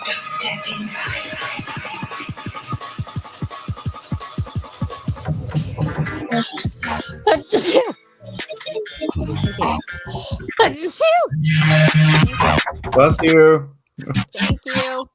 Just step inside. Achoo! Achoo! Bless you. Thank you.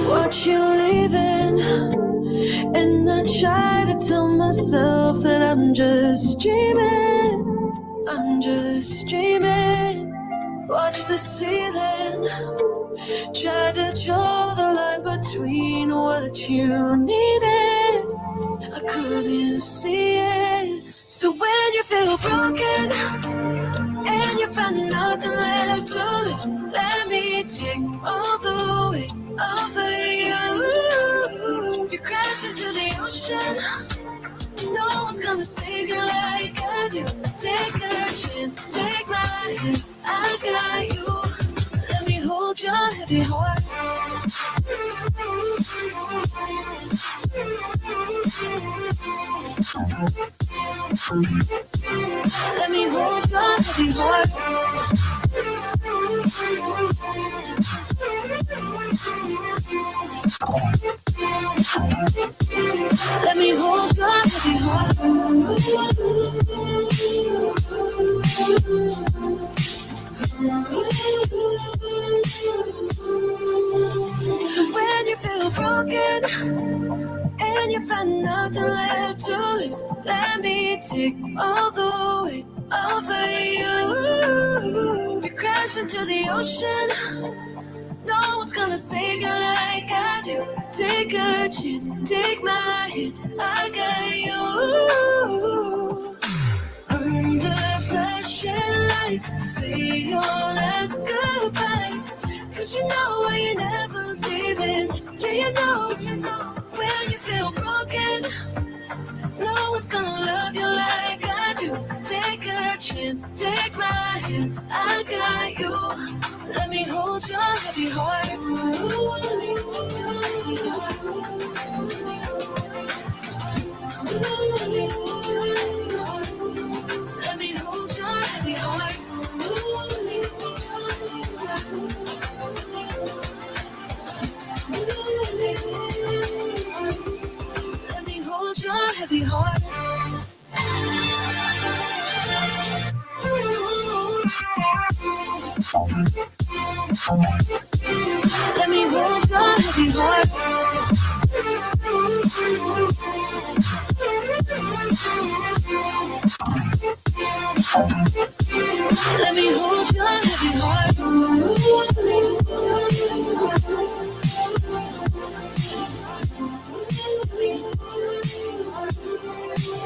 Watch you leaving, and I try to tell myself that I'm just dreaming. I'm just dreaming. Watch the ceiling, try to draw the line between what you needed. I couldn't see it. So when you feel broken and you find nothing left to lose, let me take all the weight of you. If you crash into the ocean, no one's gonna save you like I do. Take a chance, take my hand, I got you. Let me hold your heavy heart. Let me hold your heavy heart. Let me hold your heavy heart. So when you feel broken and you find nothing left to lose. Let me take all the weight off of you. If you crash into the ocean, no one's gonna save you like I do. Take a chance, take my hand, I got you. Under flashing lights, say your last goodbye. 'Cause you know I ain't never leaving. Yeah, you know, when you feel broken, no one's gonna love you like I do. Take a chance, take my hand, I got you. Let me hold your heavy heart. Let me hold your heavy heart. Let me hold your heavy heart. Let me hold your heavy heart. Let me hold your heavy heart.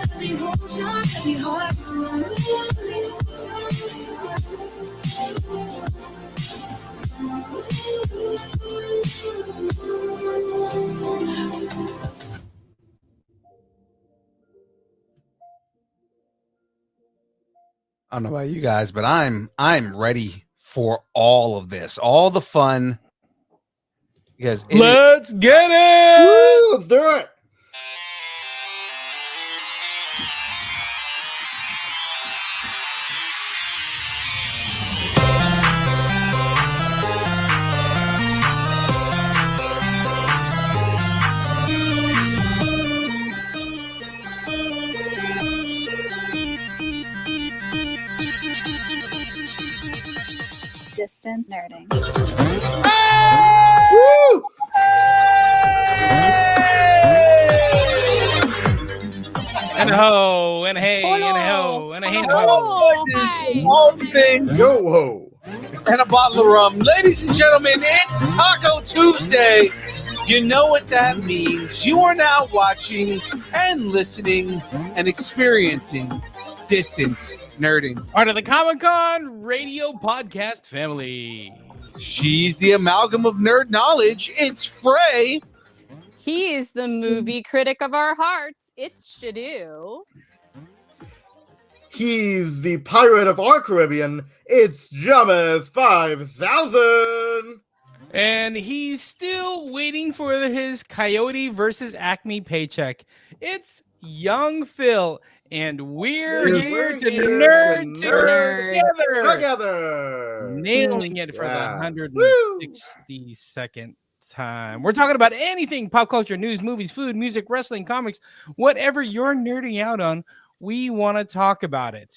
Let me hold your heavy heart. I don't know about you guys, but I'm ready for all of this, all the fun. Because Let's get it. Woo, let's do it. Distance nerding. Woo! And a ho, and a hey, and a ho, and a hey, and a ho. Oh, hi. all the things Yo, whoa. and a bottle of rum. Ladies and gentlemen, it's Taco Tuesday. You know what that means. You are now watching and listening and experiencing Distance Nerding. Part of the Comic-Con radio podcast family. She's the amalgam of nerd knowledge. It's Frey. He is the movie critic of our hearts. It's Shadu. He's the pirate of our Caribbean. It's James 5000. And he's still waiting for his Coyote versus Acme paycheck. It's Young Phil, and we're here to nerd together. Nailing it for the 162nd time. We're talking about anything pop culture, news, movies, food, music, wrestling, comics, whatever you're nerding out on, we want to talk about it.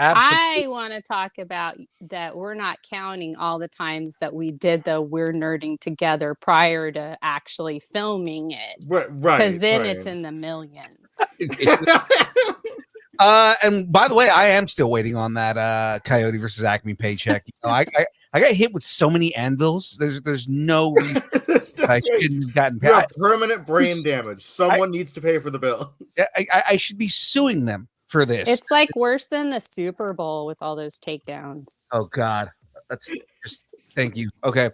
Absolutely. I want to talk about that we're not counting all the times that we did the We're Nerding Together prior to actually filming it. Right. Because then it's in the millions. And by the way, I am still waiting on that Coyote versus Acme paycheck. You know, I got hit with so many anvils. There's no reason I shouldn't have gotten You paid. have permanent brain damage. Someone needs to pay for the bill. I should be suing them for this. It's like worse than the Super Bowl with all those takedowns. Oh God, that's just thank you. Okay,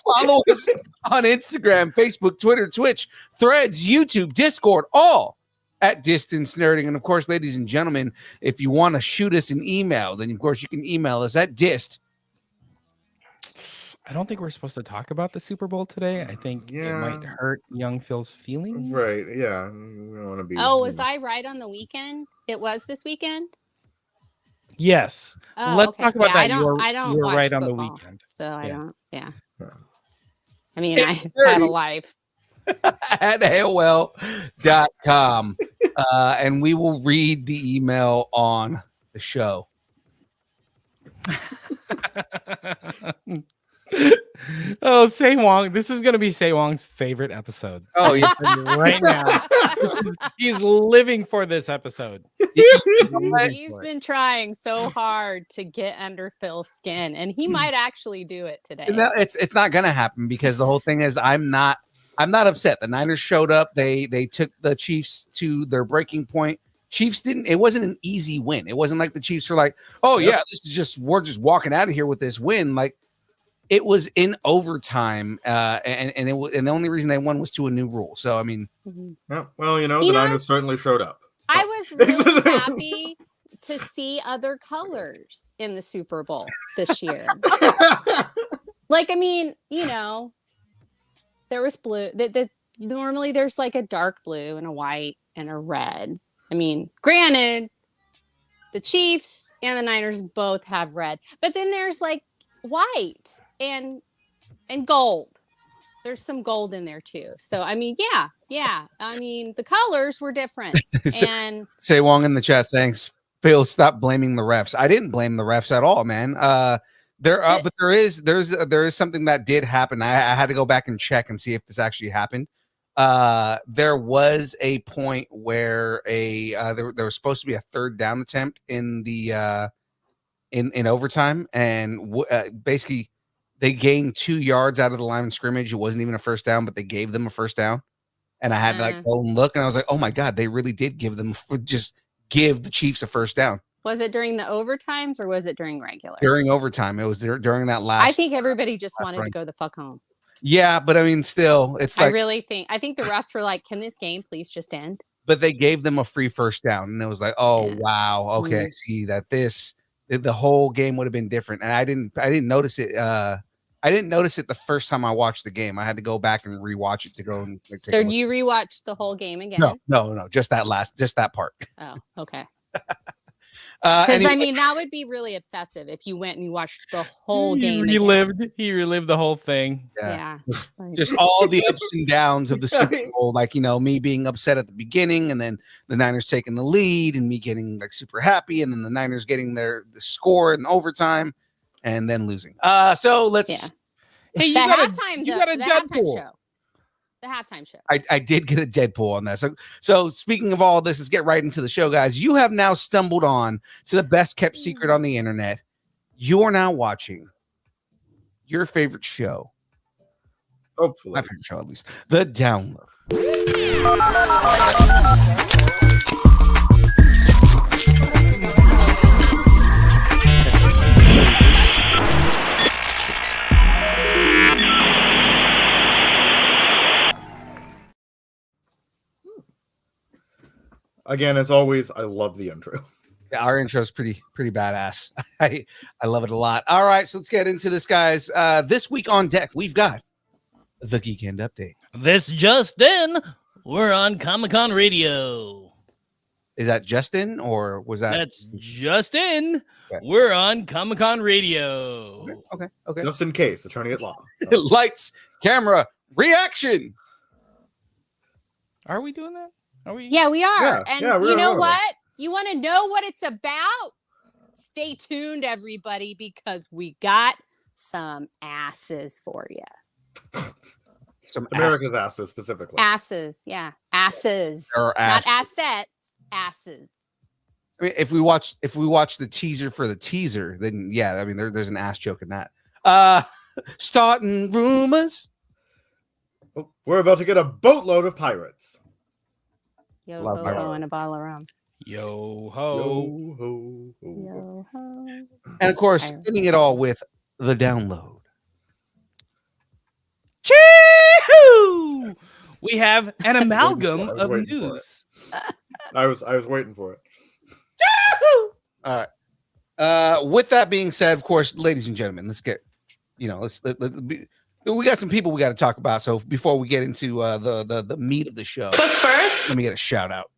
follow us on Instagram, Facebook, Twitter, Twitch, Threads, YouTube, Discord, all at Distance Nerding. And of course, ladies and gentlemen, if you want to shoot us an email, then of course you can email us at dist. I don't think we're supposed to talk about the Super Bowl today. I think it might hurt young Phil's feelings. Right, yeah. We don't want to be. Oh, was I right on the weekend? It was this weekend? Yes. Oh, Let's okay. talk about that. I don't you were watch right on the football, weekend. So I don't, Yeah. I mean, It's I have a 30. life. At AOL.com. And we will read the email on the show. Oh, Say Wong. This is going to be Say Wong's favorite episode. Oh, yeah. Right now. He's living for this episode. He's been trying so hard to get under Phil's skin, and he might actually do it today. No, it's not gonna happen because the whole thing is I'm not upset. The Niners showed up. They took the Chiefs to their breaking point. Chiefs didn't. It wasn't an easy win. It wasn't like the Chiefs were like, oh yeah, this is just we're just walking out of here with this win. Like it was in overtime, and the only reason they won was to a new rule. So I mean, Yeah, well, the Niners certainly showed up. I was really happy to see other colors in the Super Bowl this year. Like, I mean, there was blue. Normally there's like a dark blue and a white and a red. I mean, granted, the Chiefs and the Niners both have red, but then there's like white and gold. There's some gold in there too. So I mean, yeah. I mean, the colors were different. And Say Wong in the chat saying, "Phil, stop blaming the refs." I didn't blame the refs at all, man. But there is something that did happen. I had to go back and check and see if this actually happened. There was a point where there was supposed to be a third down attempt in the in overtime, and basically they gained 2 yards out of the line of scrimmage. It wasn't even a first down, but they gave them a first down, and I had to like go and look, and I was like, oh my god, they really did give the Chiefs a first down. Was it during the overtimes or was it during regular? During overtime, it was during that last. I think everybody just wanted to go the fuck home. Yeah, but I mean, still, it's like I think the refs were like, "Can this game please just end?" But they gave them a free first down, and it was like, oh wow, okay, Mhm. see that the whole game would have been different, and I didn't notice it. I didn't notice it the first time I watched the game. I had to go back and rewatch it to go and. Like, So you rewatched the whole game again? No, just that part. Oh, okay. Because I mean, that would be really obsessive if you went and you watched the whole game. He relived the whole thing. Yeah. Just all the ups and downs of the Super Bowl, like me being upset at the beginning, and then the Niners taking the lead, and me getting like super happy, and then the Niners getting the score in overtime, and then losing. So let's. Yeah. Hey, you The got halftime Deadpool. The halftime show. I did get a Deadpool on that. So speaking of all this, let's get right into the show, guys. You have now stumbled on to the best kept secret on the internet. You are now watching your favorite show. Hopefully. My favorite show, at least. The Download. Again, as always, I love the intro. Yeah, our intro is pretty badass. I love it a lot. All right, so let's get into this, guys. This week on deck, we've got the Geek End Update. This just in, we're on Comic-Con Radio. Is that Justin, or was that? That's just in. Okay. We're on Comic-Con Radio. Okay. Just in case, attorney at law. Lights, camera, reaction. Are we doing that? Are we? Yeah, we are. Yeah, And yeah, we you know are. what? You want to know what it's about? Stay tuned, everybody, because we got some asses for you. Some America's asses specifically. Asses, yeah. Asses. Or Not ass. assets, asses. I mean, if we watch the teaser for the teaser, then yeah, I mean there's an ass joke in that. Starting rumors. Oh, we're about to get a boatload of pirates. Yo Love ho my ho word. and a bottle of rum. Yo ho. Yo, ho, ho. Yo ho. And of course, Pirate. ending it all with the Download. Chee-hoo! We have an amalgam I was of waiting for news. I was waiting for it. All right. With that being said, of course, ladies and gentlemen, let's get, we got some people we got to talk about. So before we get into the meat of the show, But first, let me get a shout out.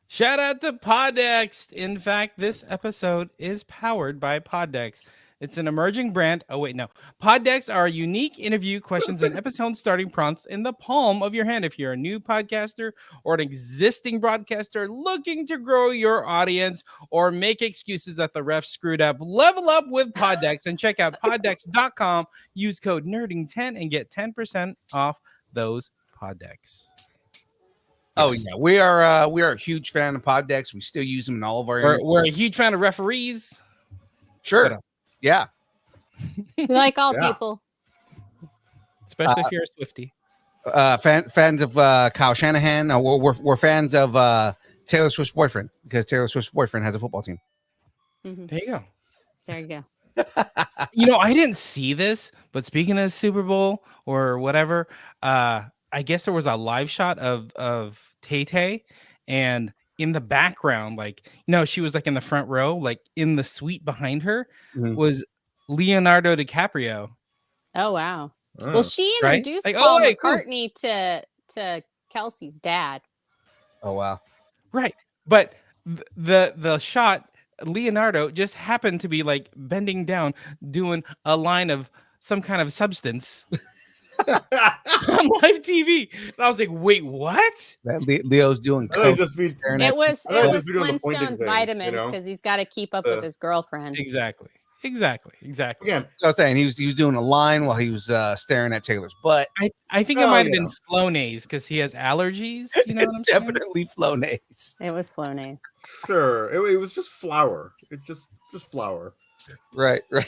Shout out to Poddex. In fact, this episode is powered by Poddex. It's an emerging brand. Oh, wait, no. Pod decks are unique interview questions and episode starting prompts in the palm of your hand. If you're a new podcaster or an existing broadcaster looking to grow your audience or make excuses that the ref screwed up, level up with Pod decks and check out poddecks.com. Use code NERDING10 and get 10% off those Pod decks. Oh yeah, we are a huge fan of pod decks. We still use them in all of our. We're a huge fan of referees. Sure. Yeah. We like all Yeah. people. Especially if you're a Swiftie. Fans of Kyle Shanahan. We're fans of Taylor Swift's boyfriend because Taylor Swift's boyfriend has a football team. Mhm. There you go. There you go. You know, I didn't see this, but speaking of Super Bowl or whatever, I guess there was a live shot of Tay-Tay, and in the background, like, you know, she was like in the front row, like in the suite behind her Mhm. was Leonardo DiCaprio. Oh wow. Oh. Well, she Right? introduced Like, Paul oh, wait, cool. McCartney to Kelsey's dad. Oh wow. Right. But the shot, Leonardo just happened to be like bending down doing a line of some kind of substance on live TV. And I was like, wait, what? That Leo's doing I think coke. just be staring It at was I it just was be doing the pointing Flintstones thing, vitamins you know? because he's got to keep up with his girlfriend. Exactly. again. So I was saying he was doing a line while he was staring at Taylor's butt. I think it Oh, might have yeah. been Flonase because he has allergies. You know what I'm It's saying? definitely Flonase. It was Flonase. Sure, it was just flour. It just flour. Right. But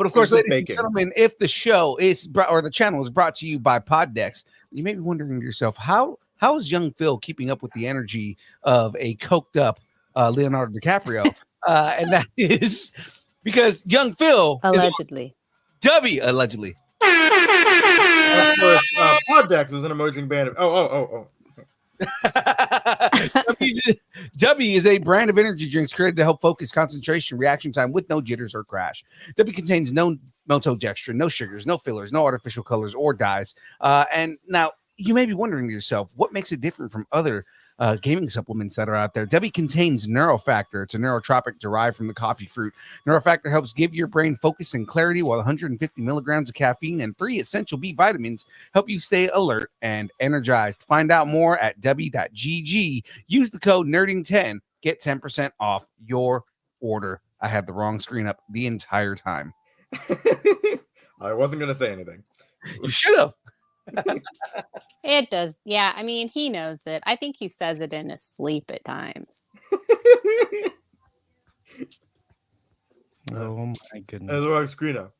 of course, Just ladies and bacon. gentlemen, if the show is or the channel is brought to you by Poddex, you may be wondering to yourself, how is young Phil keeping up with the energy of a coked up Leonardo DiCaprio? And that is because young Phil is Allegedly. allegedly. And of course, Poddex was an emerging band of. Oh. W is a brand of energy drinks created to help focus concentration, reaction time with no jitters or crash. W contains no maltodextrin, no sugars, no fillers, no artificial colors or dyes. And now you may be wondering to yourself, what makes it different from other gaming supplements that are out there? W contains Neurofactor. It's a neurotropic derived from the coffee fruit. Neurofactor helps give your brain focus and clarity, while 150 milligrams of caffeine and 3 essential B vitamins help you stay alert and energized. Find out more at w.gg. Use the code NERDING10. Get 10% off your order. I had the wrong screen up the entire time. I wasn't gonna say anything. You should have. It does. Yeah, I mean, he knows it. I think he says it in his sleep at times. Oh my That's goodness. the wrong screen up.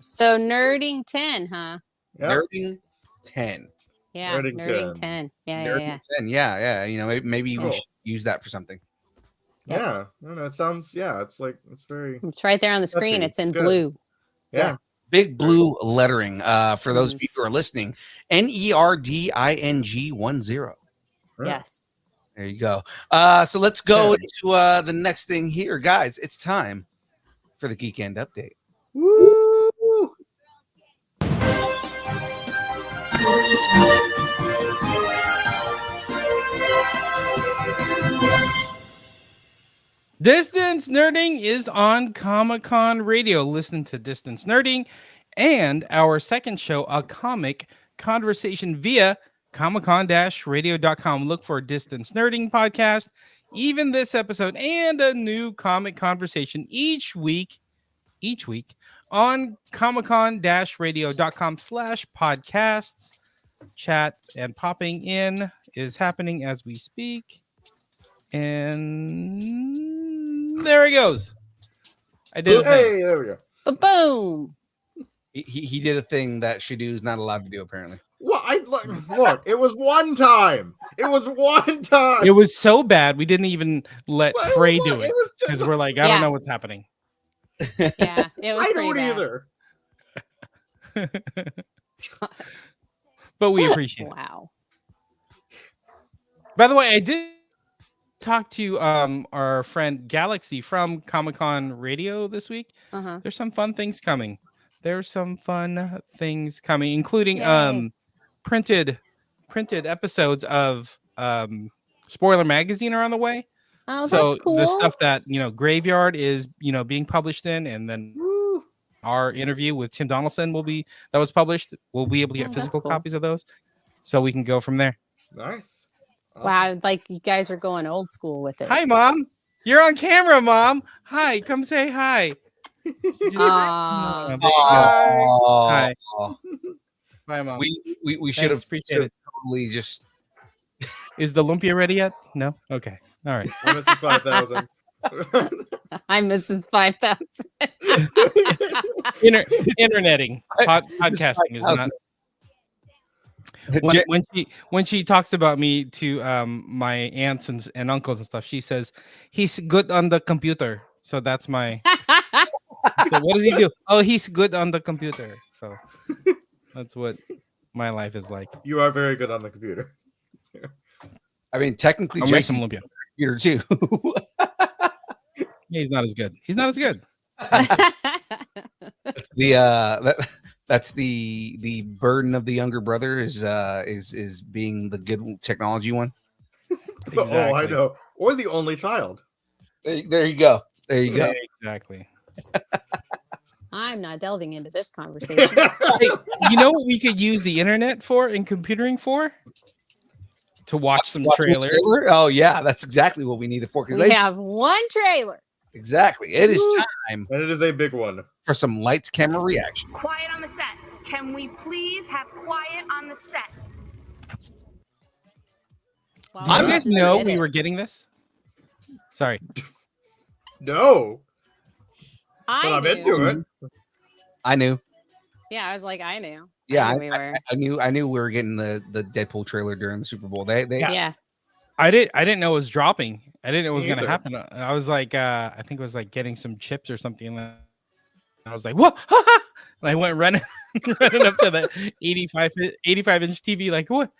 So nerding 10, huh? Yeah. Nerding 10. Yeah, Nerding nerding 10. 10. Yeah, Nerding yeah. 10. Yeah. You know, maybe we Cool. should use that for something. Yep. Yeah. No, it sounds. Yeah, it's like it's very. It's right there on the screen. Catchy. It's in It's good. blue. Yeah. Big blue lettering. For those of you who are listening, NERDING 10. Right. Yes. There you go. So let's go into the next thing here, guys. It's time for the Geek End update. Woo! Distance Nerding is on Comic-Con Radio. Listen to Distance Nerding and our second show, A Comic Conversation, via comiccon-radio.com. Look for Distance Nerding podcast, even this episode, and a new comic conversation each week on comiccon-radio.com/podcasts. Chat and popping in is happening as we speak. And there he goes. I did a thing. Hey, there we go. Boom. He did a thing that Shadoo's not allowed to do, apparently. Well, look. It was one time. It was one time. It was so bad we didn't even let Well, Frey look, do it was just- because we're like, I Yeah. don't know what's happening. Yeah, it was I pretty don't bad. either. But we appreciate it. Wow. By the way, I did talk to our friend Galaxy from Comic-Con Radio this week. Uh-huh. There's some fun things coming. Including Yay. printed episodes of Spoiler Magazine are on the way. Oh, So that's cool. the stuff that Graveyard is being published in, and then our interview with Tim Donaldson that was published. We'll be able to Oh, get that's physical cool. copies of those, so we can go from there. Nice. Awesome. Wow, like you guys are going old school with it. Hi, Mom. You're on camera, Mom. Hi, come say hi. She just- Aw. There you go. Hi. Oh, Bye, Mom. we should have appreciate it. totally just. Is the lumpia ready yet? No. Okay. All right. I'm Mrs. 5000. I'm Mrs. 5000. Interneting. Podcasting is not. When she talks about me to my aunts and uncles and stuff, she says he's good on the computer. So that's my. So what does he do? Oh, he's good on the computer. So that's what my life is like. You are very good on the computer. I mean, technically, I'll make Jesse's some lumpia. computer too. Yeah, he's not as good. He's not as good. That's that's the burden of the younger brother is being the good technology one. Oh, I Exactly. know. Or the only child. There you go. There you go. Exactly. I'm not delving into this conversation. Hey, you know what we could use the internet for and computering for? To watch some Watch the trailers. trailer? Oh yeah, that's exactly what we need it for. We have one trailer. Exactly. It is time And it is a big one. for some lights, camera, reaction. Quiet on the set. Can we please have quiet on the set? Well, Did you we guys just know did we it. were getting this? Sorry. No. But I I'm knew. into it. I knew. Yeah, I was like, I knew. Yeah, I knew we were. I knew we were getting the Deadpool trailer during the Super Bowl. They Yeah. I didn't know it was dropping. I didn't know it was Me gonna either. happen. I was like, I think it was like getting some chips or something. And I was like, what? And I went running up to the 85-inch TV, like, what?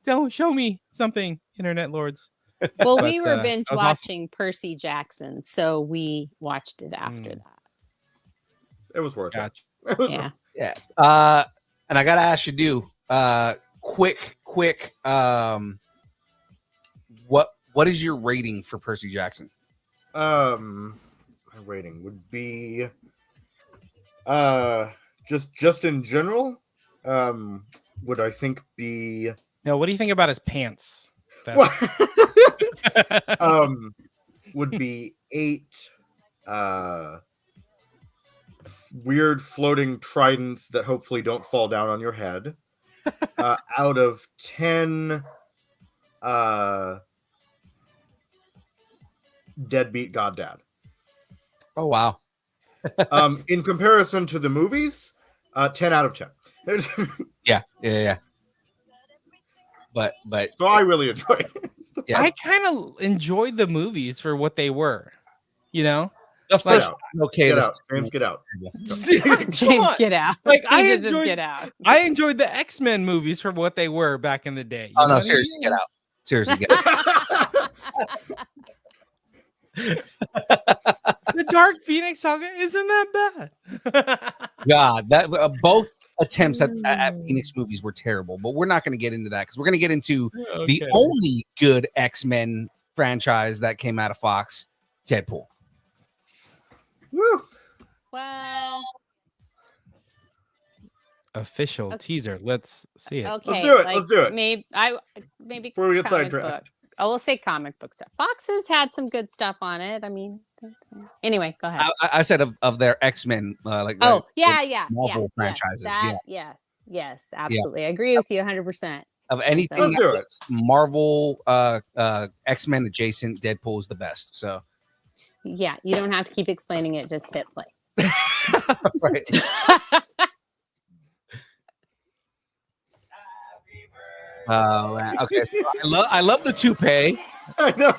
Don't show me something, internet lords. Well, we But, were that binge was awesome. watching Percy Jackson, so we watched it after It was worth Gotcha. it. It was that. Yeah. Yeah. And I gotta ask you, quick, what is your rating for Percy Jackson? My rating would be just in general, would I think be No, what do you think about his pants? That's- would be 8 weird floating tridents that hopefully don't fall down on your head out of 10 deadbeat goddad. Oh wow. In comparison to the movies, 10 out of 10. Yeah. But So I really enjoy it. yeah, I kind of enjoyed the movies for what they were. You know? the first out. one was okay. Get the out, James, get out. Come James, on. get out. Like, He I just says enjoyed- get out. I enjoyed the X-Men movies for what they were back in the day. You Oh know no, what I seriously, mean? get out. Seriously, get out. The Dark Phoenix saga isn't that bad. God, that both attempts at Phoenix movies were terrible. But we're not going to get into that because we're going to get into the Okay. only good X-Men franchise that came out of Fox, Deadpool. Woo. Well, Official Okay. teaser. Let's see it. okay. do it, like, let's do it. Maybe Before we get comic sidetracked. book. Oh, we'll say comic book stuff. Fox has had some good stuff on it. I mean, anyway, go ahead. I said of their X-Men, like Oh, like, yeah. Marvel yes, franchises, Yes, absolutely. I agree with you 100%. of anything Let's do it. that's Marvel, X-Men adjacent, Deadpool is the best. So Yeah, you don't have to keep explaining it. Just hit play. right. Okay. So I love the toupee. I know.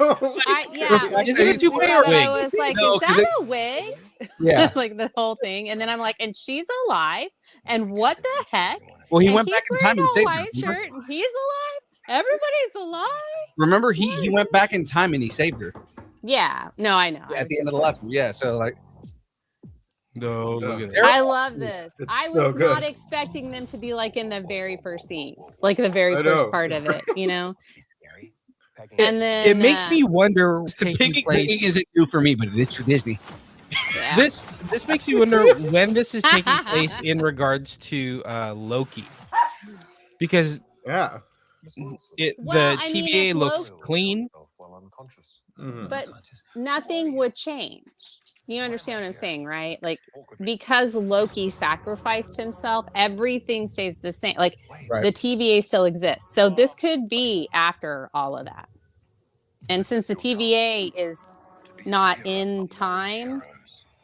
Is it a toupee or wig? I was like, No, is 'cause that a wig? Yeah. That's like the whole thing. And then I'm like, and she's alive. And what the heck? Well, he And went he's back in time wearing and a saved white her. shirt, and he's alive. Everybody's alive. Remember, he went back in time and he saved her Yeah. No, I know. at the end of the last one. Yeah. So like, No, look at Yeah. that. I love this. It's I so was good. not expecting them to be like in the very first scene, like the very I first know. part of it, you know? And then It makes me wonder what's The taking piggy place. pig isn't new for me, but it is for Disney. yeah. This makes me wonder when this is taking place in regards to Loki, because Yeah. Well, the I mean, TVA if looks Loki- clean. Mhm. but nothing would change. You understand what I'm saying, right? Like, because Loki sacrificed himself, everything stays the same. Like, Right. the TVA still exists. So this could be after all of that. And since the TVA is not in time,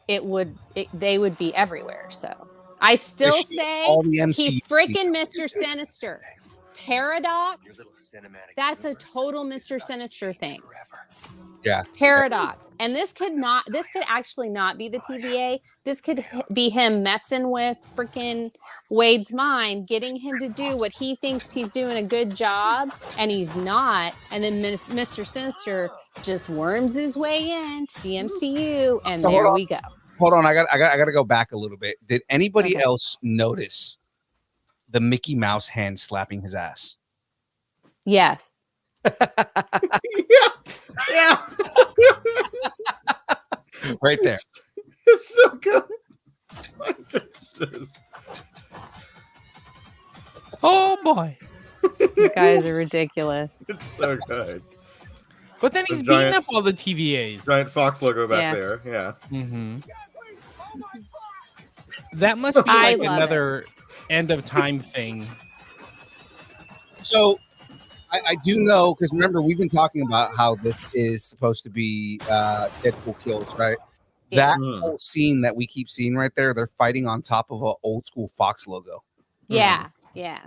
they would be everywhere. So I still say All the MCU. he's freaking Mr. Sinister. Paradox, that's a total Mr. Sinister thing. Yeah. Paradox. And this could actually not be the TVA. This could be him messing with freaking Wade's mind, getting him to do what he thinks he's doing a good job, and he's not. And then Mr. Sinister just worms his way into the MCU, and So hold there on. we go. Hold on, I got to go back a little bit. Did anybody Okay. else notice the Mickey Mouse hand slapping his ass? Yes. Yeah. Right there. It's so good. Oh boy! You guys are ridiculous. It's so good. But then he's The beating giant- up all the TVAs. Giant Fox logo back Yeah. there. Yeah. Mm-hmm. That must be I like love another end of time thing. So I do know, because remember, we've been talking about how this is supposed to be Deadpool kills, right? Yeah. That Mm. whole scene that we keep seeing right there, they're fighting on top of an old school Fox logo. Yeah. Yeah.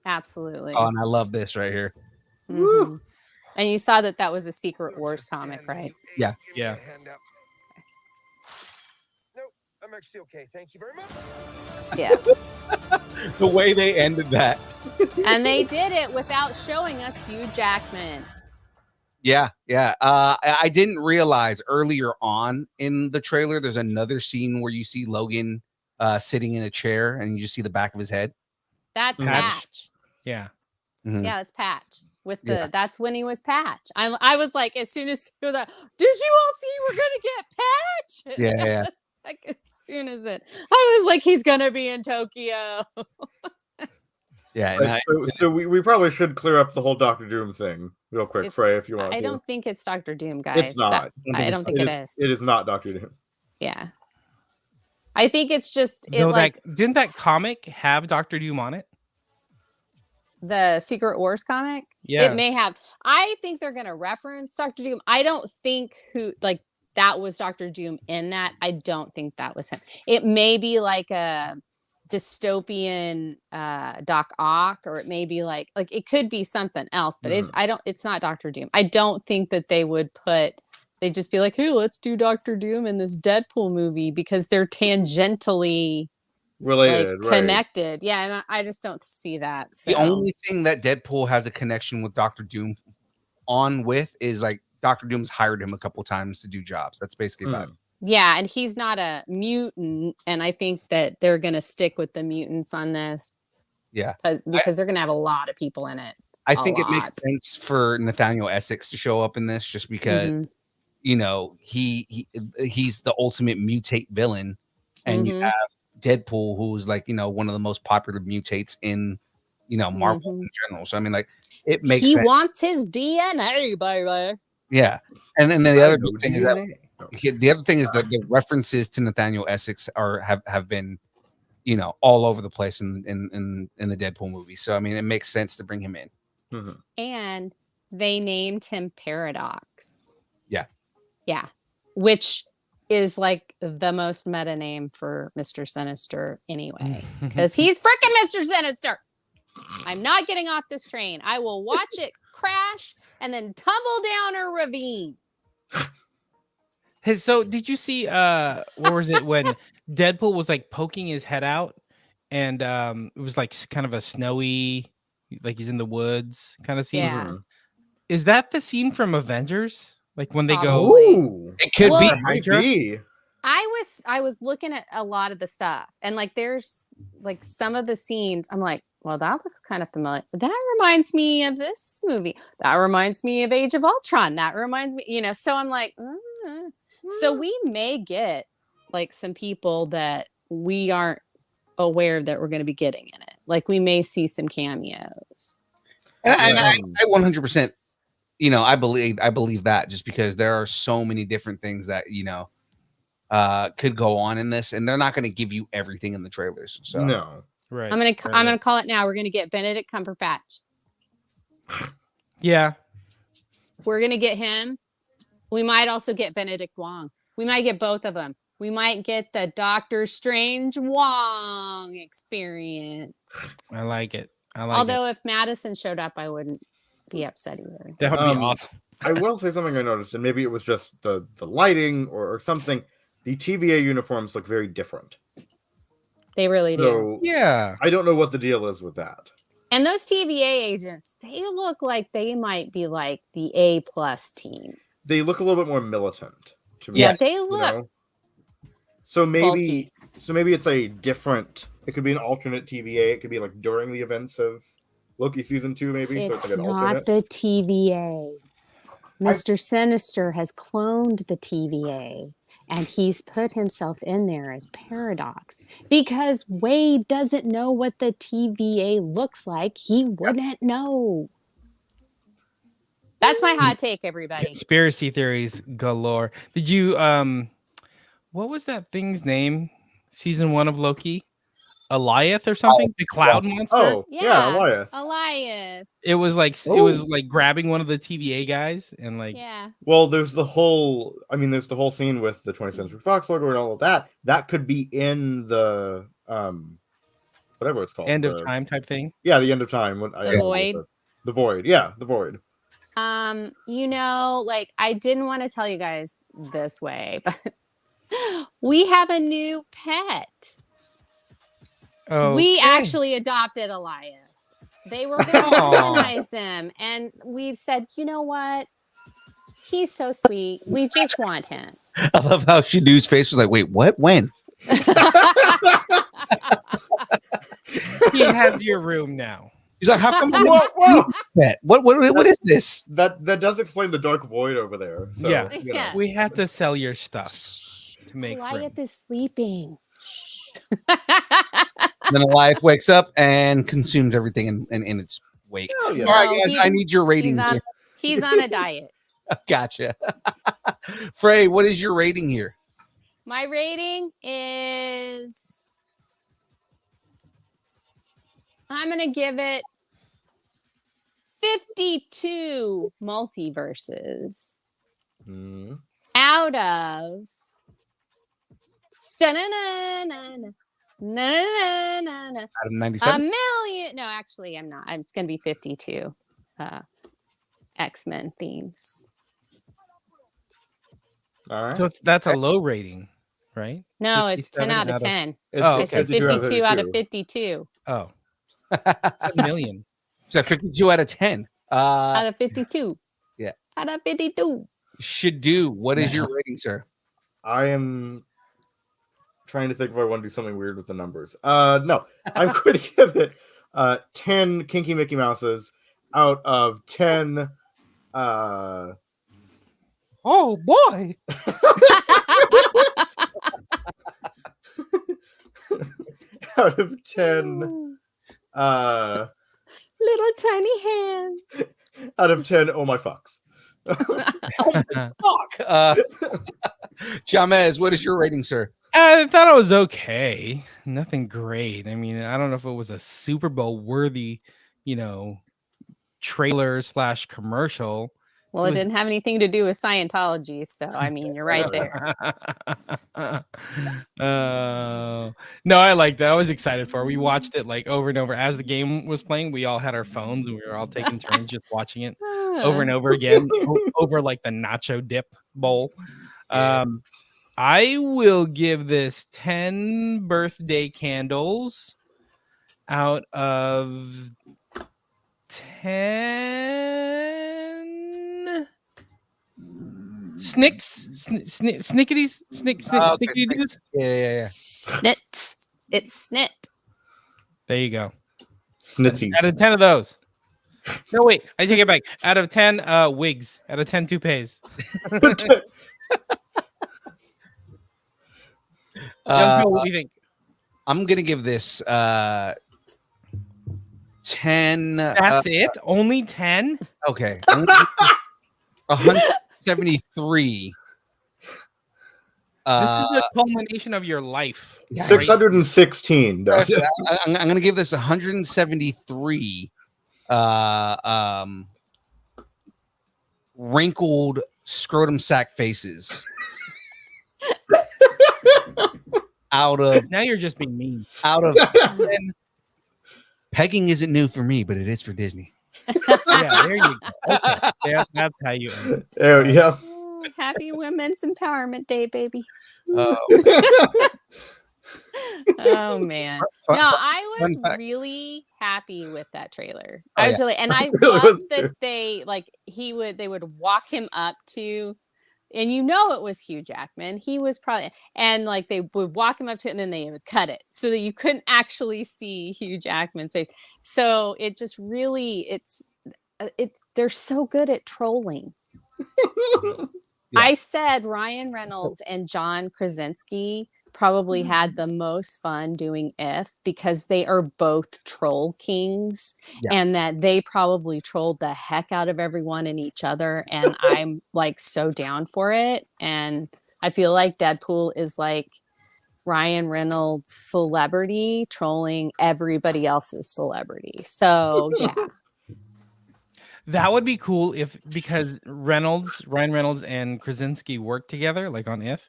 Absolutely. Oh, and I love this right here. Mhm. And you saw that was a Secret Wars comic, right? Yeah. Nope, I'm actually okay. Thank you very much. Yeah. The way they ended that. And they did it without showing us Hugh Jackman. Yeah. I didn't realize earlier on in the trailer, there's another scene where you see Logan sitting in a chair and you just see the back of his head. That's Patch. Patch. Yeah. Mhm. Yeah, that's Patch. With Yeah. that's when he was Patch. I was like, as soon as it was like, did you all see we're gonna get Patch? Yeah. Like as soon as I was like, he's gonna be in Tokyo. Yeah. And Right, so we probably should clear up the whole Doctor Doom thing real quick, It's- Frey, if you want I to. don't think it's Doctor Doom, guys. It's not. I don't think it is. It is not Doctor Doom. Yeah. I think it's just Though like didn't that comic have Doctor Doom on it? the Secret Wars comic. Yeah. It may have. I think they're gonna reference Doctor Doom. I don't think that was Doctor Doom in that. I don't think that was him. It may be like a dystopian Doc Ock, or it may be like it could be something else, but it's not Doctor Doom. I don't think that they would they'd just be like, hey, let's do Doctor Doom in this Deadpool movie because they're tangentially Related, right. connected. Yeah, and I just don't see that. So. the only thing that Deadpool has a connection with Doctor Doom on with is like Doctor Doom's hired him a couple times to do jobs. That's basically about it. Yeah, and he's not a mutant, and I think that they're gonna stick with the mutants on this. Yeah. because they're gonna have a lot of people in it. I A think it makes lot. sense for Nathaniel Essex to show up in this just because Mhm. you know he's the ultimate mutate villain, and you Mhm. have Deadpool, who's like one of the most popular mutates in Marvel in general. So I mean, like it makes He sense. wants his DNA, baby. Yeah, and then the I other know big thing is that DNA. the other thing is that the references to Nathaniel Essex have been all over the place in the Deadpool movie. So I mean, it makes sense to bring him in. Mhm. And they named him Paradox. Yeah. Yeah. Which is like the most meta name for Mr. Sinister anyway. Because he's freaking Mr. Sinister. I'm not getting off this train. I will watch it crash and then tumble down a ravine. So did you see what was it when Deadpool was like poking his head out and it was like kind of a snowy, like he's in the woods kind of scene? Yeah. Mhm. Is that the scene from Avengers? Like when they Probably. go Ooh, It could Well- be that might Hydra? be. I was looking at a lot of the stuff, and like there's like some of the scenes I'm like, well, that looks kind of familiar. That reminds me of this movie. That reminds me of Age of Ultron. That reminds me, so I'm like, so we may get like some people that we aren't aware that we're going to be getting in it. Like we may see some cameos. And I 100%, I believe that, just because there are so many different things that could go on in this, and they're not going to give you everything in the trailers. So No. Right. I'm gonna call it now. We're gonna get Benedict Cumberbatch. Yeah. We're gonna get him. We might also get Benedict Wong. We might get both of them. We might get the Doctor Strange Wong experience. I like it. Although if Madison showed up, I wouldn't be upset either. That would be awesome. I will say something I noticed, and maybe it was just the lighting or something. The TVA uniforms look very different. They really do. So Yeah. I don't know what the deal is with that. And those TVA agents, they look like they might be like the A+ team. They look a little bit more militant to me. Yeah, they look So maybe bulky. it's a different. It could be an alternate TVA. It could be like during the events of Loki season 2, maybe. So It's it's like an not alternate. the TVA. Mr. Sinister has cloned the TVA, and he's put himself in there as Paradox because Wade doesn't know what the TVA looks like. He wouldn't know. That's my hot take, everybody. Conspiracy theories galore. Did you what was that thing's name? Season 1 of Loki? Eliath or something? The cloud monster? Oh, yeah, Eliath. Eliath. It was like grabbing one of the TVA guys and like Yeah. Well, there's the whole scene with the 20th Century Fox logo and all of that. That could be in the whatever it's called. end of time type thing. Yeah, the end of time. The Void. The Void. Yeah, the Void. Like I didn't want to tell you guys this way, but we have a new pet. Oh, We actually adopted Elias. They were going to euthanize him, and we've said, you know what? He's so sweet. We just want him. I love how Shadoo's face was like, wait, what? When? he has your room now. He's like, how come? Whoa! What is this? That does explain the Dark Void over there. So, Yeah. you know. Yeah. We had to sell your stuff to make room. Elias is sleeping. Then Eliath wakes up and consumes everything in its wake. Oh, yeah. All right, No, guys, I need your rating. He's on a diet. Gotcha. Frey, what is your rating here? My rating is I'm going to give it 52 multiverses Hmm. out of na-na-na-na-na, na-na-na-na-na, Out of a 97? million. No, actually, I'm not. It's going to be 52 X-Men themes. All right. So that's a low rating, right? No, it's 10 57 out of out of- 10. It's, Oh, I it's said 52 52 out of 52. Oh. A million. So 52 out of 10. Out of 52. Yeah. Out of 52. Shadoo, what is your rating, sir? I am trying to think if I want to do something weird with the numbers. No, I'm going to give it 10 Kinky Mickey Mouses out of 10. Oh boy. Out of 10. Little tiny hands. Out of 10. Oh my fucks. Fuck. Jamez, what is your rating, sir? I thought it was okay. Nothing great. I mean, I don't know if it was a Super Bowl worthy, trailer / commercial. Well, it didn't have anything to do with Scientology, so I mean, you're right there. No, I like that. I was excited for it. We watched it like over and over as the game was playing. We all had our phones and we were all taking turns just watching it over and over again over like the nacho dip bowl. I will give this 10 birthday candles out of 10 Snickities, snickity doos. Yeah. Snit. It's snit. There you go. Snitzies. Out of 10 of those. No, wait, I take it back. Out of 10 wigs, out of 10 toupees. What do you think? I'm gonna give this 10. That's it? Only 10? Okay. 173. This is the culmination of your life. 616. I'm gonna give this 173 wrinkled scrotum sack faces out of Now you're just being mean. out of 10. Pegging isn't new for me, but it is for Disney. Yeah, there you go. Okay. That's how you end it. There we go. Oh, happy Women's Empowerment Day, baby. Uh, Oh man. Fun- No, I was fun fact. really happy with that trailer. Oh, I was yeah. really, and I really loved was that too. they would walk him up to, and you know it was Hugh Jackman. He was probably, and like they would walk him up to it and then they would cut it so that you couldn't actually see Hugh Jackman's face. So it just really, it's they're so good at trolling. Yeah. I said Ryan Reynolds and John Krasinski probably had the most fun doing If because they are both troll kings Yeah. and that they probably trolled the heck out of everyone and each other. And I'm like so down for it. And I feel like Deadpool is like Ryan Reynolds' celebrity trolling everybody else's celebrity. So yeah. That would be cool because Ryan Reynolds and Krasinski worked together, like on If.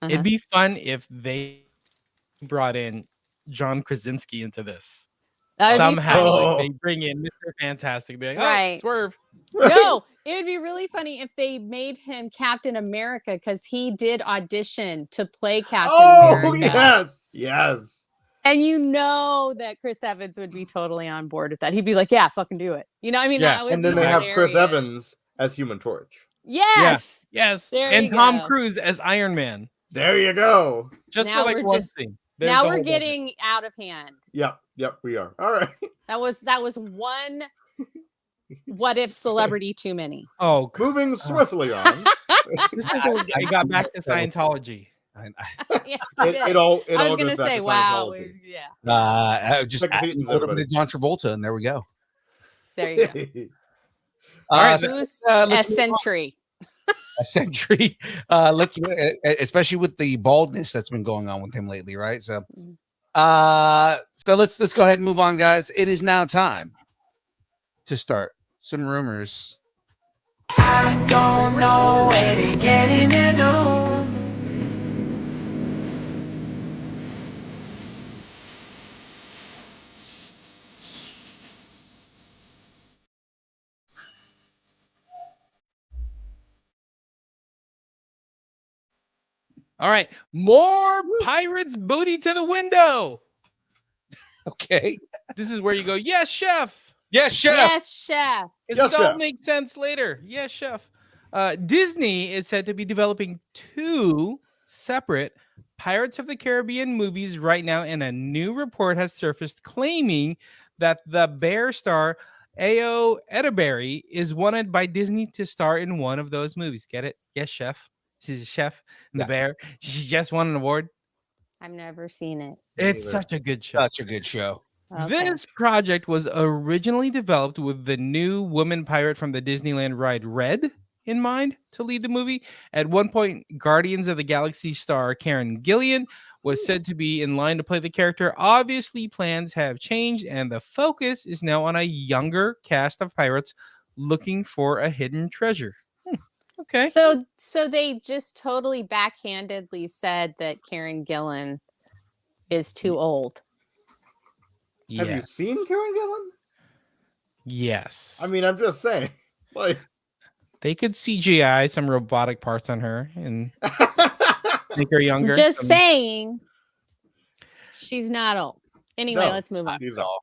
Uh-huh. It'd be fun if they brought in John Krasinski into this. That would be Somehow funny. like, they bring in Mr. Fantastic. Be like, oh, Right. swerve. No, it would be really funny if they made him Captain America because he did audition to play Captain Oh, America. yes. And you know that Chris Evans would be totally on board with that. He'd be like, yeah, fucking do it. You know, I mean, Yeah. that would And then be they have Chris hilarious. Evans as Human Torch. Yes. Yes. There and you Tom go. Cruise as Iron Man. There you go. Just Now for like we're one just- scene. There's Now the we're whole budget. getting out of hand. Yep, we are. All right. That was one what if celebrity too many. Oh, Moving swiftly on. this is I got back to Scientology. Yeah, I did. It all I was goes gonna back say, to wow, Scientology. yeah. Just Like add Peyton's, a little bit everybody. of John Travolta, and there we go. There you go. All right, Who's let's move on. eccentric? A century. Let's especially with the baldness that's been going on with him lately, right? So let's go ahead and move on, guys. It is now time to start some rumors. I don't know where to get in and know. All right. More pirates booty to the window. Okay. This is where you go, yes, chef. Yes, chef. Yes, chef. It Yes, all chef. makes sense later. Yes, chef. Disney is said to be developing 2 separate Pirates of the Caribbean movies right now, and a new report has surfaced claiming that the bear star Ayo Edebiri is wanted by Disney to star in one of those movies. Get it? Yes, chef. She's a chef in the Yeah. bear. She just won an award. I've never seen it. It's neither. such a good show. Such a good show. Okay. This project was originally developed with the new woman pirate from the Disneyland ride Red in mind to lead the movie. At one point, Guardians of the Galaxy star Karen Gillian was said to be in line to play the character. Obviously, plans have changed, and the focus is now on a younger cast of pirates looking for a hidden treasure. Okay. So they just totally backhandedly said that Karen Gillan is too old. Have you seen Karen Gillan? Yes. I mean, I'm just saying. Like, they could CGI some robotic parts on her and make her younger. Just Some- saying, she's not old. Anyway, No. let's move on. he's all.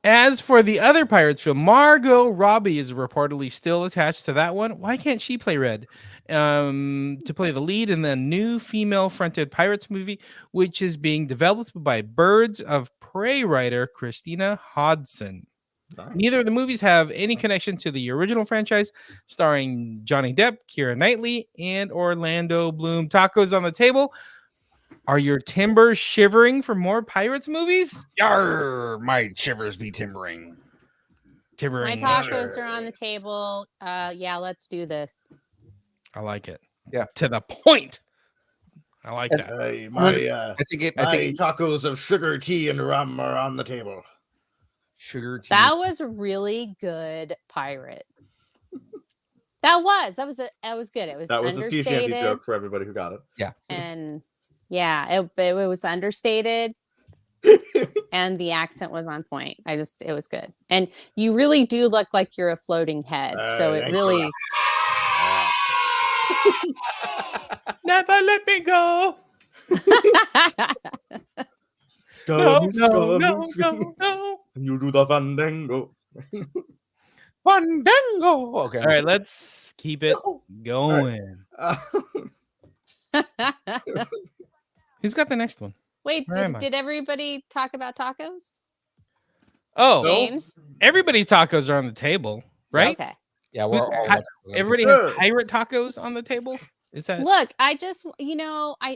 As for the other Pirates film, Margot Robbie is reportedly still attached to that one. Why can't she play Red? to play the lead in the new female-fronted Pirates movie, which is being developed by Birds of Prey writer Christina Hodson. Nice. Neither of the movies have any connection to the original franchise, starring Johnny Depp, Keira Knightley, and Orlando Bloom. Tacos on the table. Are your timbers shivering for more Pirates movies? Yar, my shivers be timbering. My Timbering. tacos are on the table. Yeah, let's do this. I like it. Yeah. To the point. I like that. Hey, I my think tacos of sugar, tea, and rum are on the table. sugar tea. That was a really good pirate. That was good. It was That was a sea shanty understated, joke for everybody who got it. and yeah, it was understated, and the accent was on point. It was good, and you really do look like you're a floating head. So it thank really, you. Never let me go. Scaramouche, No. Scaramouche, you do the fandango. Fandango. Okay. All right, let's keep it going. Who's got the next one? Wait, Where am I? did everybody talk about tacos? Oh, James, everybody's tacos are on the table, right? Okay. Yeah, we're Who's- all I- Everybody Sure. has pirate tacos on the table. Is that Look, I just,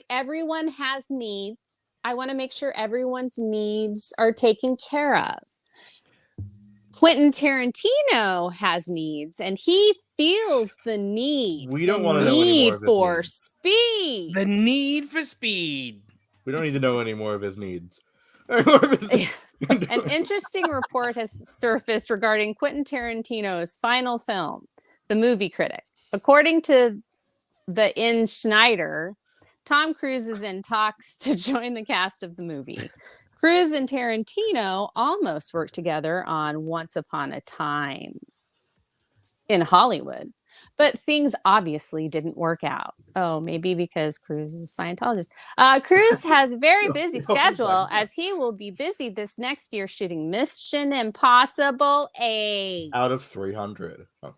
everyone has needs. I want to make sure everyone's needs are taken care of. Quentin Tarantino has needs, and he feels the need. We don't the wanna know any more need of his for needs. speed. the need for speed? We don't need to know any more of his needs. Any more of his- An interesting report has surfaced regarding Quentin Tarantino's final film, The Movie Critic. According to the In Schneider, Tom Cruise is in talks to join the cast of the movie. Cruise and Tarantino almost worked together on Once Upon a Time in Hollywood, but things obviously didn't work out. Oh, maybe because Cruise is a Scientologist. Cruise has a very busy No, schedule but- as he will be busy this next year shooting Mission Impossible 8. Out of 300. Oh.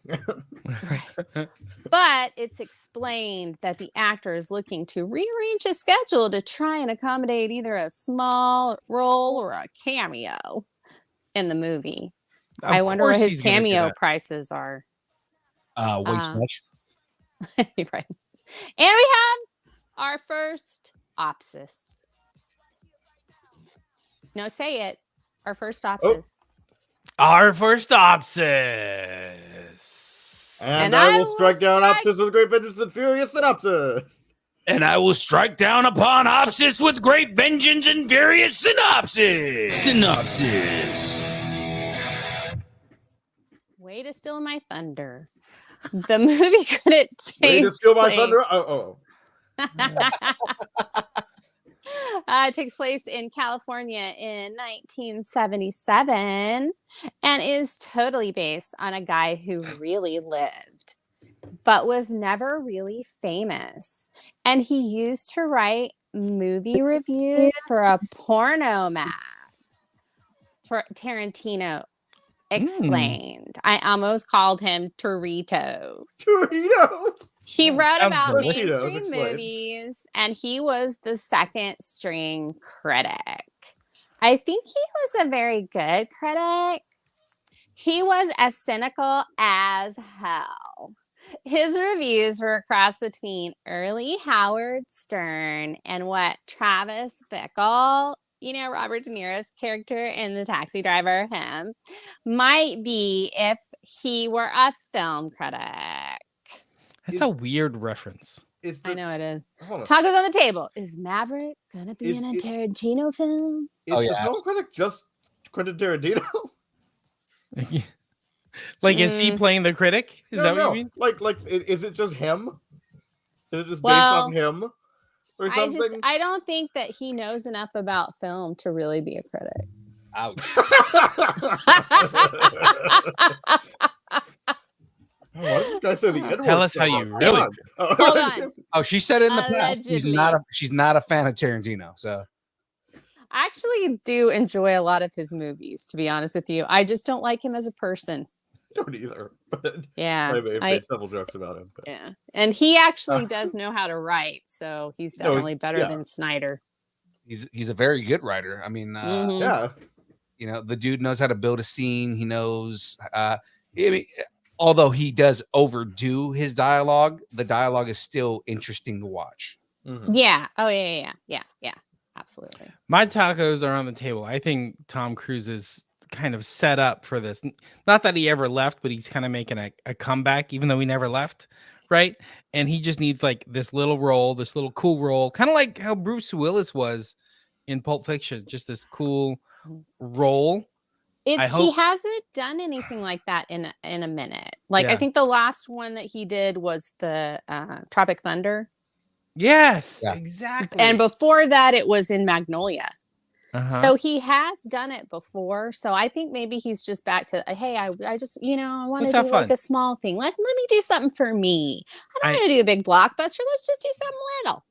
But it's explained that the actor is looking to rearrange his schedule to try and accommodate either a small role or a cameo in the movie. Of I wonder what course his he's gonna do cameo that. prices are. way too much. Right. And we have our first opsis. No, say it. Our first opsis. Our first opsis. And I will strike down Opsis with great vengeance and furious synopsis. And I will strike down upon Opsis with great vengeance and furious synopsis. Synopsis. Way to steal my thunder. The movie critic Way to takes steal my place- thunder. Oh. It takes place in California in 1977 and is totally based on a guy who really lived but was never really famous. And he used to write movie reviews for a porno mag. Tarantino explained. I almost called him Torito. Torito. He wrote sounds about delicious. mainstream Explains. movies, and he was the second string critic. I think he was a very good critic. He was as cynical as hell. His reviews were a cross between early Howard Stern and what Travis Bickle, Robert De Niro's character in The Taxi Driver, him, might be if he were a film critic. That's a weird reference. I know it is. Hold on. Tacos on the table. Is Maverick gonna be Is in a it- Tarantino film? Is the film critic just Quentin Tarantino? Like, is he playing the critic? Is that what you mean? Like, is it just him? Is it just Well, based on him or something? I don't think that he knows enough about film to really be a critic. Ouch. Why did this guy say the N-word Tell us so how you much? really God. Hold on. Oh, she said it in the past. Allegedly. She's not a fan of Tarantino. So I actually do enjoy a lot of his movies, to be honest with you. I just don't like him as a person. don't either. But Yeah, I've made several jokes about him. But. yeah, and he actually does know how to write, so he's No, definitely better yeah. than Snyder. He's a very good writer. I mean, Mhm. Yeah. you know, the dude knows how to build a scene. He knows. I mean, although he does overdo his dialogue, the dialogue is still interesting to watch. Mhm. Yeah. Oh yeah. Absolutely. My tacos are on the table. I think Tom Cruise is kind of set up for this. Not that he ever left, but he's kind of making a comeback, even though he never left, right? And he just needs like this little role, this little cool role, kind of like how Bruce Willis was in Pulp Fiction, just this cool role. He hope- hasn't done anything like that in a minute. Like I Yeah. think the last one that he did was the Tropic Thunder, Yes, Yeah. exactly. and before that it was in Magnolia. Uh-huh. So he has done it before. So I think maybe he's just back to, hey, I just, I want to Let's have do like fun. a small thing. Let me do something for me. I I- don't want to do a big blockbuster. Let's just do something little.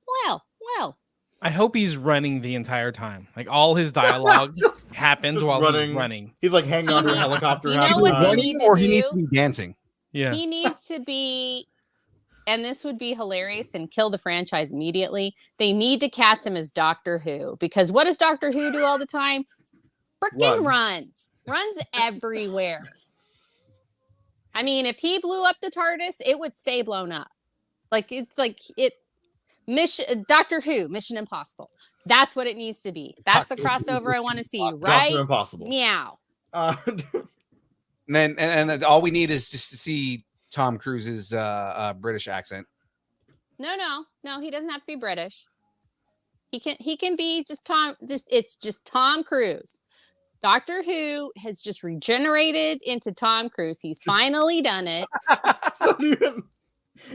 Well. I hope he's running the entire time. Like all his dialogue happens Just while running. he's running. He's like hanging onto a helicopter. You half know the what time. they Running, need to or he needs to do? be dancing. Yeah. He needs to be, and this would be hilarious and kill the franchise immediately. They need to cast him as Doctor Who, because what does Doctor Who do all the time? Freaking runs everywhere. I mean, if he blew up the TARDIS, it would stay blown up. Doctor Who, Mission Impossible. That's what it needs to be. That's a crossover I want to see, right? Dr. Impossible. Meow. And And all we need is just to see Tom Cruise's British accent. No, he doesn't have to be British. He can be just Tom. It's just Tom Cruise. Doctor Who has just regenerated into Tom Cruise. He's finally done it. it's not even.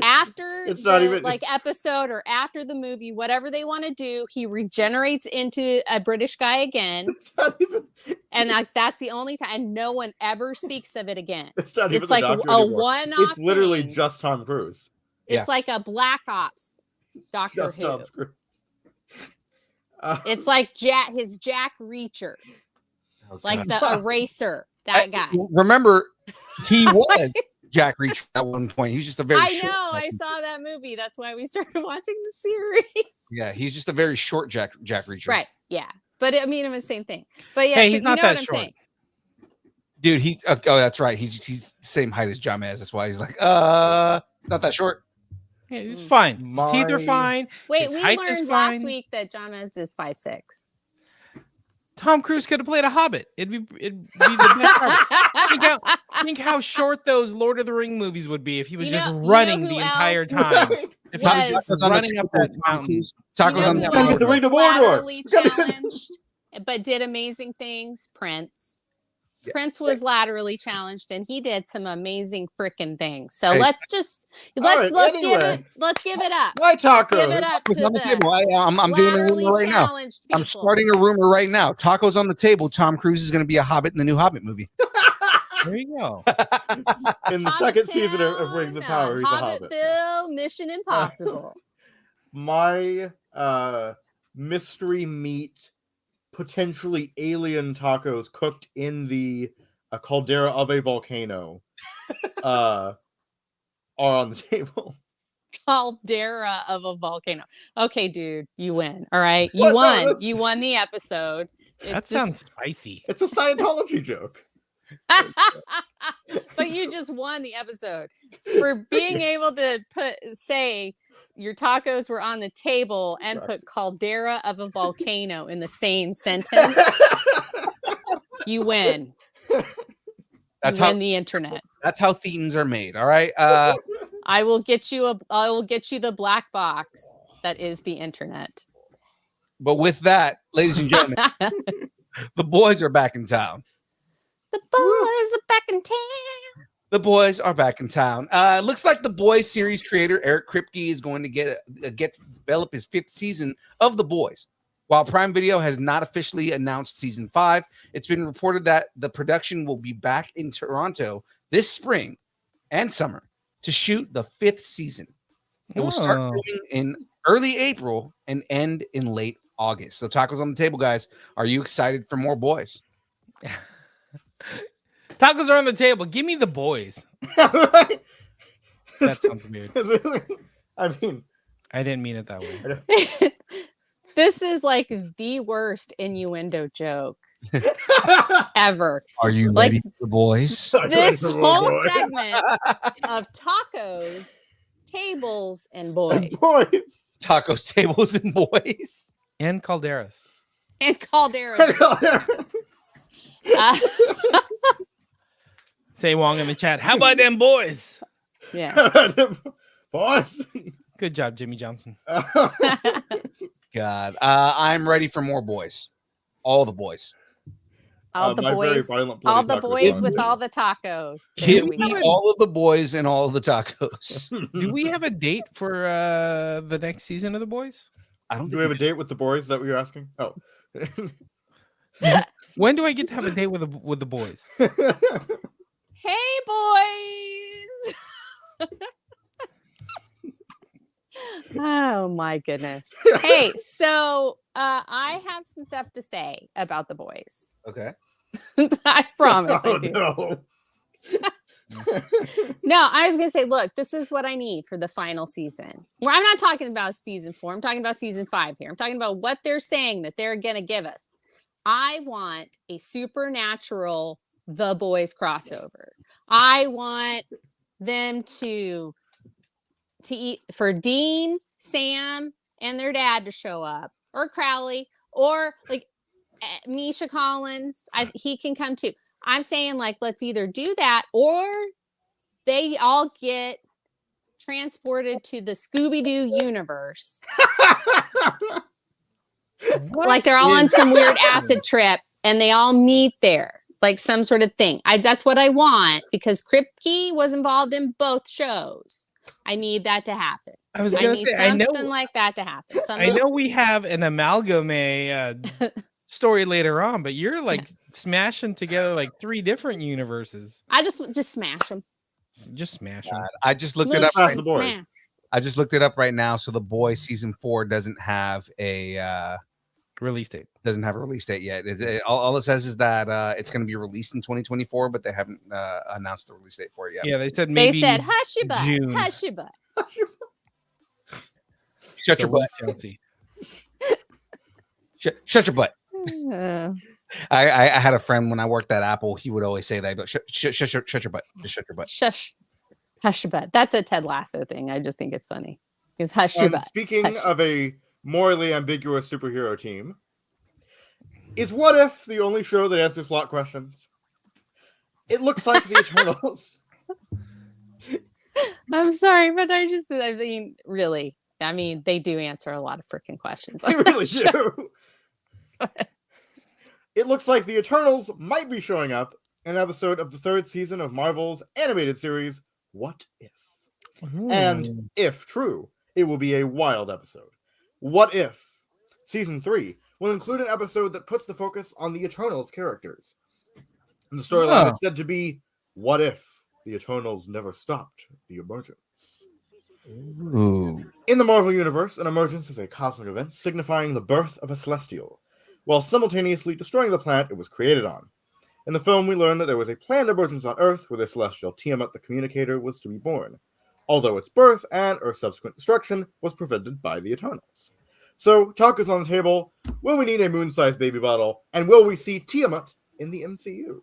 After It's not the even- episode or after the movie, whatever they want to do, he regenerates into a British guy again, It's not even. and that's the only time. And no one ever speaks of it again. It's not even. It's the like Doctor a anymore. one-off. It's literally thing. just Tom Cruise. It's like a Black Ops Doctor Just Who. Tom Cruise. It's like his Jack Reacher, like the eraser. That guy. Remember, he was Jack Reacher at one point. He was just a very I short know. I saw that movie. That's why we started watching the series. Yeah, he's just a very short Jack Reacher. Right. Yeah. But I mean, it was the same thing. But yeah, Hey, so he's you not know that what I'm short. saying. Dude, he's oh, that's right. He's the same height as Jamez. That's why he's like, he's not that short. Yeah, he's fine. His teeth are My- fine. Wait, His we height is learned fine. last week that John Mez is 5'6". Tom Cruise could have played a Hobbit. It'd be the best Hobbit. Think how short those Lord of the Ring movies would be if he was You know- just you know running who the entire else time. If he was was- just running up that mountain. Tacos You know on who the Gotta get else the was ring to Mordor. laterally challenged, but did amazing things? Prince. Yeah. Prince was laterally challenged, and he did some amazing freaking things. So Hey. let's give anyway. it up. My tacos. Give it up to Tacos on the the table. I'm doing a laterally rumor right now. challenged people. I'm starting a rumor right now. Tacos on the table. Tom Cruise is going to be a Hobbit in the new Hobbit movie. There you go. In the second season of Rings of Power, he's a hobbit. Hobbitville, Mission Impossible. My mystery meat, potentially alien tacos cooked in the caldera of a volcano are on the table. Caldera of a volcano. Okay, dude, you win. All right, you What? No, won. that's- You won the episode. It That just- sounds spicy. It's a Scientology joke. but you just won the episode for being able to say your tacos were on the table and Right. put caldera of a volcano in the same sentence. You win. That's you how win the internet. that's how thetans are made. All right. I will get you the black box that is the internet. But with that, ladies and gentlemen, the boys are back in town. The boys are back in town. The boys are back in town. Looks like the Boys series creator Eric Kripke is going to get to develop his 5th season of The Boys. While Prime Video has not officially announced season 5, it's been reported that the production will be back in Toronto this spring and summer to shoot the 5th season. It will start Oh. filming in early April and end in late August. So tacos on the table, guys. Are you excited for more Boys? Tacos are on the table. Give me the boys. Right? That sounds weird. It's really, I mean, I didn't mean it that way. This is like the worst innuendo joke ever. Are you Like- ready for the boys? This Little whole boy. segment of tacos, tables, and boys. Boys. Tacos, tables, and boys. And Calderas. And Caldera. Uh, Say Wong in the chat. How about them boys? yeah. Boys. Good job, Jimmy Johnson. God, I'm ready for more boys. All the boys. All the my very boys. violent All bloody the taco boys song, with too. all the tacos. There Give we me go. all of the boys and all of the tacos. Do we have a date for the next season of the boys? I don't Do think we have a date with the boys? Is that what you're asking? Oh. When do I get to have a date with the boys? Hey, boys. Oh my goodness. Hey, so I have some stuff to say about the boys. Okay. I promise I Oh, do. no. No, I was gonna say, look, this is what I need for the final season. Well, I'm not talking about season 4. I'm talking about season 5 here. I'm talking about what they're saying that they're gonna give us. I want a supernatural The Boys crossover. I want them to eat for Dean, Sam, and their dad to show up, or Crowley, or like Misha Collins. He can come too. I'm saying, like, let's either do that or they all get transported to the Scooby-Doo universe. Like they're all on some weird acid trip and they all meet there, like some sort of thing. That's what I want because Kripke was involved in both shows. I need that to happen. I was I gonna need say, I something know, like that to happen. I know we have an amalgame story later on, but you're like smashing together like 3 different universes. I just smash them. Just smash them. I just looked it up. Smash the boys. I just looked it up right now. So the boys season 4 doesn't have a Release date. release date yet. All it says is that it's going to be released in 2024, but they haven't announced the release date for it yet. Yeah, they said They maybe. said, hush your butt, June. hush your butt. Shut your So, butt. Chelsea. Shut your butt. Uh, I had a friend when I worked at Apple. He would always say that. Shut your butt. Just shut your butt. shush, hush your butt. That's a Ted Lasso thing. I just think it's funny. Because hush your And butt. speaking Hush. of a morally ambiguous superhero team, is What If the only show that answers plot questions? It looks like the Eternals. I'm sorry, but I mean, really, I mean, they do answer a lot of freaking questions. They on that really show. do. It looks like the Eternals might be showing up in an episode of the 3rd season of Marvel's animated series, What If? And if true, it will be a wild episode. What If? Season 3 will include an episode that puts the focus on the Eternals characters. And the storyline is said to be, what if the Eternals never stopped the emergence? Ooh. In the Marvel Universe, an emergence is a cosmic event signifying the birth of a celestial, while simultaneously destroying the planet it was created on. In the film, we learn that there was a planned emergence on Earth where the celestial Tiamat the Communicator was to be born, although its birth and Earth's subsequent destruction was prevented by the Eternals. So, talk is on the table. Will we need a moon-sized baby bottle? And will we see Tiamat in the MCU?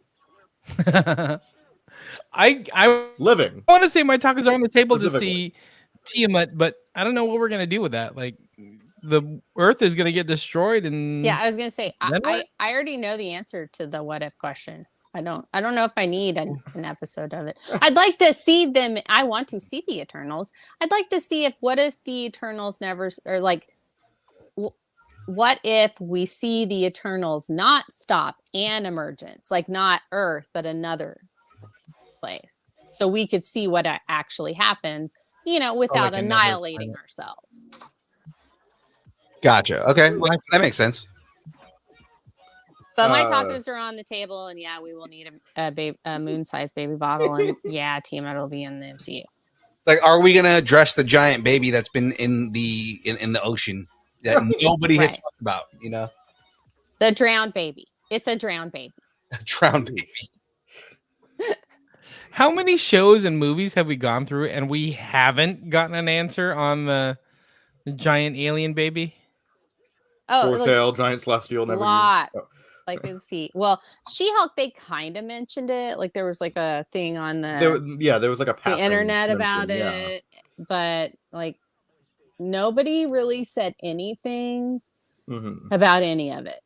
I Living. want to say my tacos are on the table to Specifically. see Tiamat, but I don't know what we're gonna do with that. Like the Earth is gonna get destroyed, and Yeah, I was gonna say Then what? I already know the answer to the what if question. I don't know if I need an episode of it. I'd like to see them. I want to see the Eternals. I'd like to see what if the Eternals never, or like, what if we see the Eternals not stop an emergence, like not Earth, but another place, so we could see what actually happens, without another annihilating planet. ourselves. Gotcha. Okay, well, that makes sense. But my Uh, tacos are on the table, and yeah, we will need a moon-sized baby bottle, and yeah, Tiamat will be in the MCU. Like, are we gonna address the giant baby that's been in the ocean that nobody has Right. talked about? You know, The drowned baby. It's a drowned baby. a drowned baby. How many shows and movies have we gone through and we haven't gotten an answer on the giant alien baby? Oh, For like sale, giant celestial, never used. lots. Oh. Like, let's see. Well, She-Hulk, they kind of mentioned it. Like, there was like a thing on There was like a the passing internet mention, about yeah. it, but like nobody really said anything Mhm. about any of it.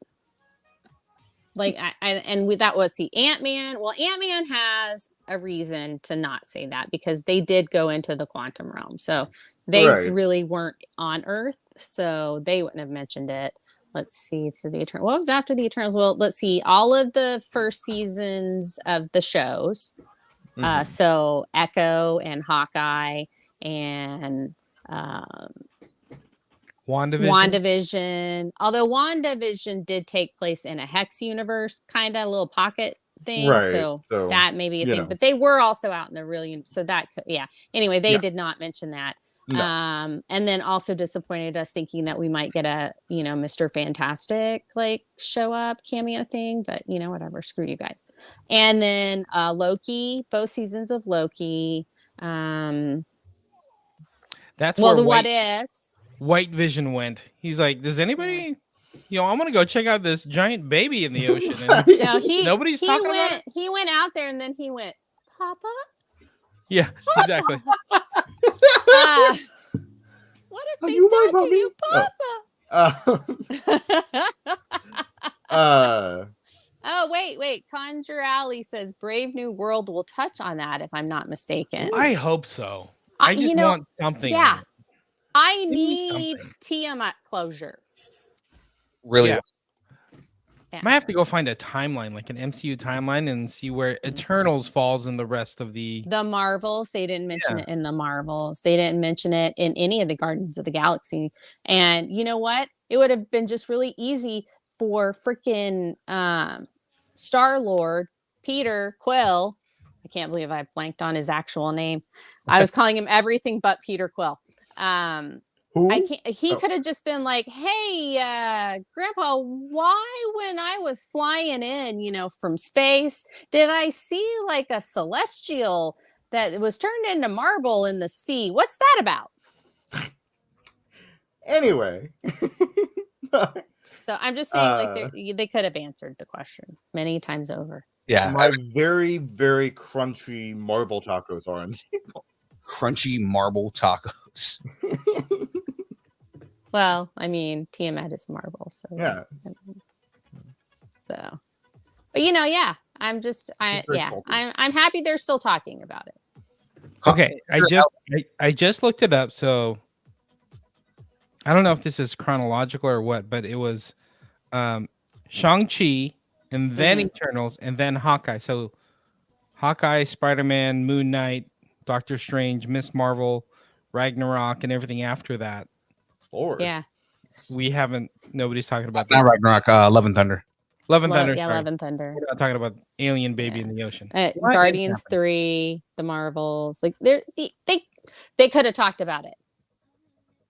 Like, that was the Ant-Man. Well, Ant-Man has a reason to not say that because they did go into the quantum realm, so they Right. really weren't on Earth, so they wouldn't have mentioned it. Let's see. So the Eternal. What was after the Eternals? Well, let's see. All of the first seasons of the shows. Mhm. So Echo and Hawkeye and WandaVision. Although WandaVision did take place in a Hex universe, kind of a little pocket thing. Right, So so, that may be a you thing. know. But they were also out in the real universe. So that could, yeah. Anyway, they Yeah. did not mention that. No. And then also disappointed us thinking that we might get a, Mr. Fantastic like show up cameo thing, but whatever, screw you guys. And then Loki, both seasons of Loki. That's Well, where the what ifs. White Vision went. He's like, does anybody, I'm gonna go check out this giant baby in the ocean. And No, nobody's talking about it. He went out there and then he went, Papa? Yeah, exactly. What if Are they you my done to you, Papa? Oh, wait. Conjure Alley says Brave New World will touch on that, if I'm not mistaken. I hope so. I just want something. Yeah. I Give me need something. Tiamat closure. Really? Yeah. Yeah. Might have to go find a timeline, like an MCU timeline, and see where Eternals falls in the rest of the. The Marvels, they didn't mention Yeah. it in the Marvels. They didn't mention it in any of the Guardians of the Galaxy. And you know what? It would have been just really easy for freaking Star-Lord, Peter Quill. I can't believe I blanked on his actual name. I was calling him everything but Peter Quill. Who? He could have just been like, hey, Grandpa, why when I was flying in, from space, did I see like a celestial that was turned into marble in the sea? What's that about? Anyway. So I'm just saying, they could have answered the question many times over. Yeah. My very, very crunchy marble tacos are on table. Crunchy marble tacos. Well, I mean, Tiamat is marble, so Yeah. So, but yeah, I'm very salty. I'm happy they're still talking about it. Okay, I just looked it up, so I don't know if this is chronological or what, but it was Shang-Chi and then Eternals and then Hawkeye. So Hawkeye, Spider-Man, Moon Knight, Doctor Strange, Miss Marvel, Ragnarok, and everything after that. Lord. Yeah. Nobody's talking about Not that. Ragnarok, Love and Thunder. Love and Thunder. Yeah, sorry. Love and Thunder. We're not talking about alien baby in the ocean. What Guardians is 3, the Marvels, like they could have talked about it.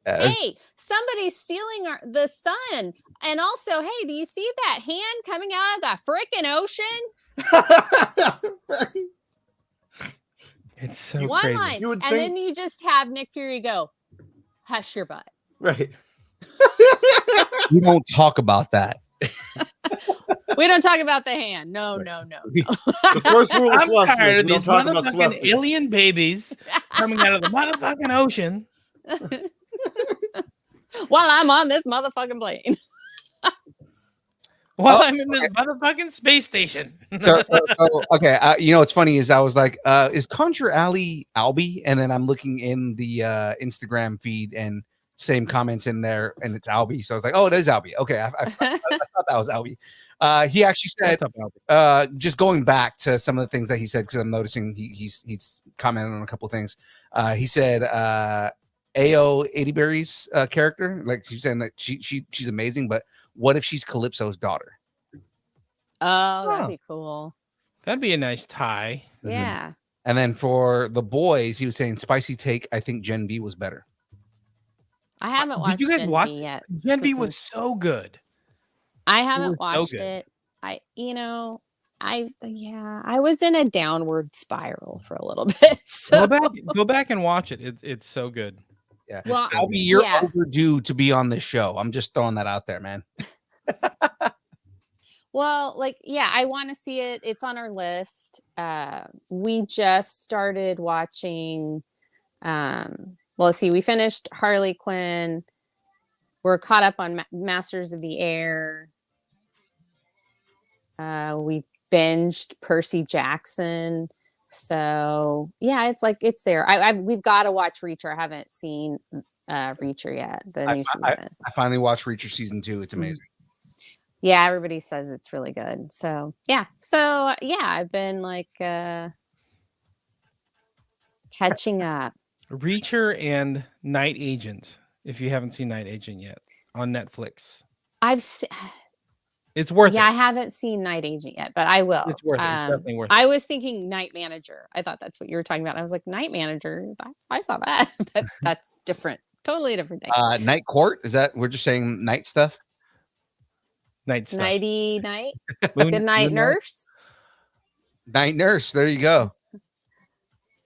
Hey, somebody's stealing the sun, and also, hey, do you see that hand coming out of the freaking ocean? It's so One crazy. line, You would and think- then you just have Nick Fury go, "Hush your butt." Right. We don't talk about that. We don't talk about the hand. No. The first rule of I'm Celestials, tired we of don't these talk about motherfucking Celestials. alien babies coming out of the motherfucking ocean. While I'm on this motherfucking plane. While I'm in this motherfucking space station. So okay. What's funny is I was like, is Conjure Alley Albie? And then I'm looking in the Instagram feed and same comments in there, and it's Albie. So I was like, oh, it is Albie. Okay, I thought that was Albie. He actually said, What's up, Albie? just going back to some of the things that he said, because I'm noticing he's commented on a couple of things. He said Ao 80 Berry's character, like she's saying that she's amazing, but what if she's Calypso's daughter? Oh, that'd be cool. That'd be a nice tie. Yeah. And then for the boys, he was saying spicy take. I think Gen V was better. I haven't watched Did you guys Gen watch V yet. Gen V was so good. I was haven't so watched good. it. I was in a downward spiral for a little bit. So Go back and watch it. It's so good. Yeah. Well, Albie, you're yeah. overdue to be on this show. I'm just throwing that out there, man. Well, like, yeah, I want to see it. It's on our list. We just started watching. Well, let's see. We finished Harley Quinn. We're caught up on Masters of the Air. We binged Percy Jackson. So yeah, it's there. We've got to watch Reacher. I haven't seen Reacher yet. The new season. I finally watched Reacher season 2. It's amazing. Yeah, everybody says it's really good. So yeah, I've been like catching up. Reacher and Night Agent. If you haven't seen Night Agent yet on Netflix, it's worth it. Yeah, I haven't seen Night Agent yet, but I will. It's worth it. It's definitely worth it. I was thinking Night Manager. I thought that's what you were talking about. I was like, Night Manager. I saw that, but that's different. Totally different thing. Night Court, is that we're just saying night stuff? Night stuff. Nighty night. Good night, nurse. Night Nurse. There you go.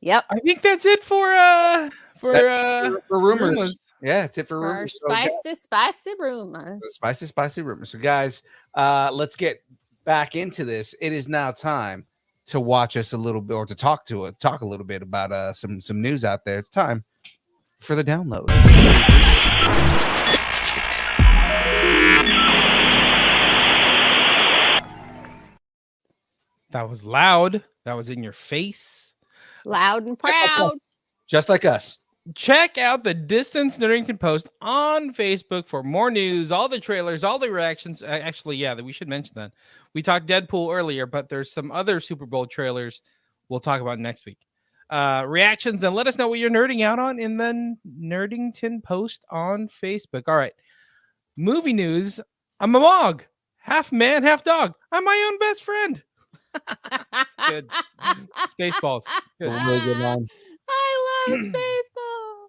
Yep. I think that's it for rumors. Yeah, it's it for rumors. Spicy rumors. Spicy rumors. So guys, let's get back into this. It is now time to watch us a little bit, or to talk a little bit about some news out there. It's time for the download. That was loud. That was in your face. Loud and proud. Just like us. Check out the Distance Nerdington post on Facebook for more news, all the trailers, all the reactions. Actually, yeah, we should mention that. We talked Deadpool earlier, but there's some other Super Bowl trailers we'll talk about next week. Reactions, and let us know what you're nerding out on in the Nerdington post on Facebook. All right. Movie news. I'm a Mog. Half man, half dog. I'm my own best friend. It's good. Spaceballs. It's good. Really good line. I love Spaceball.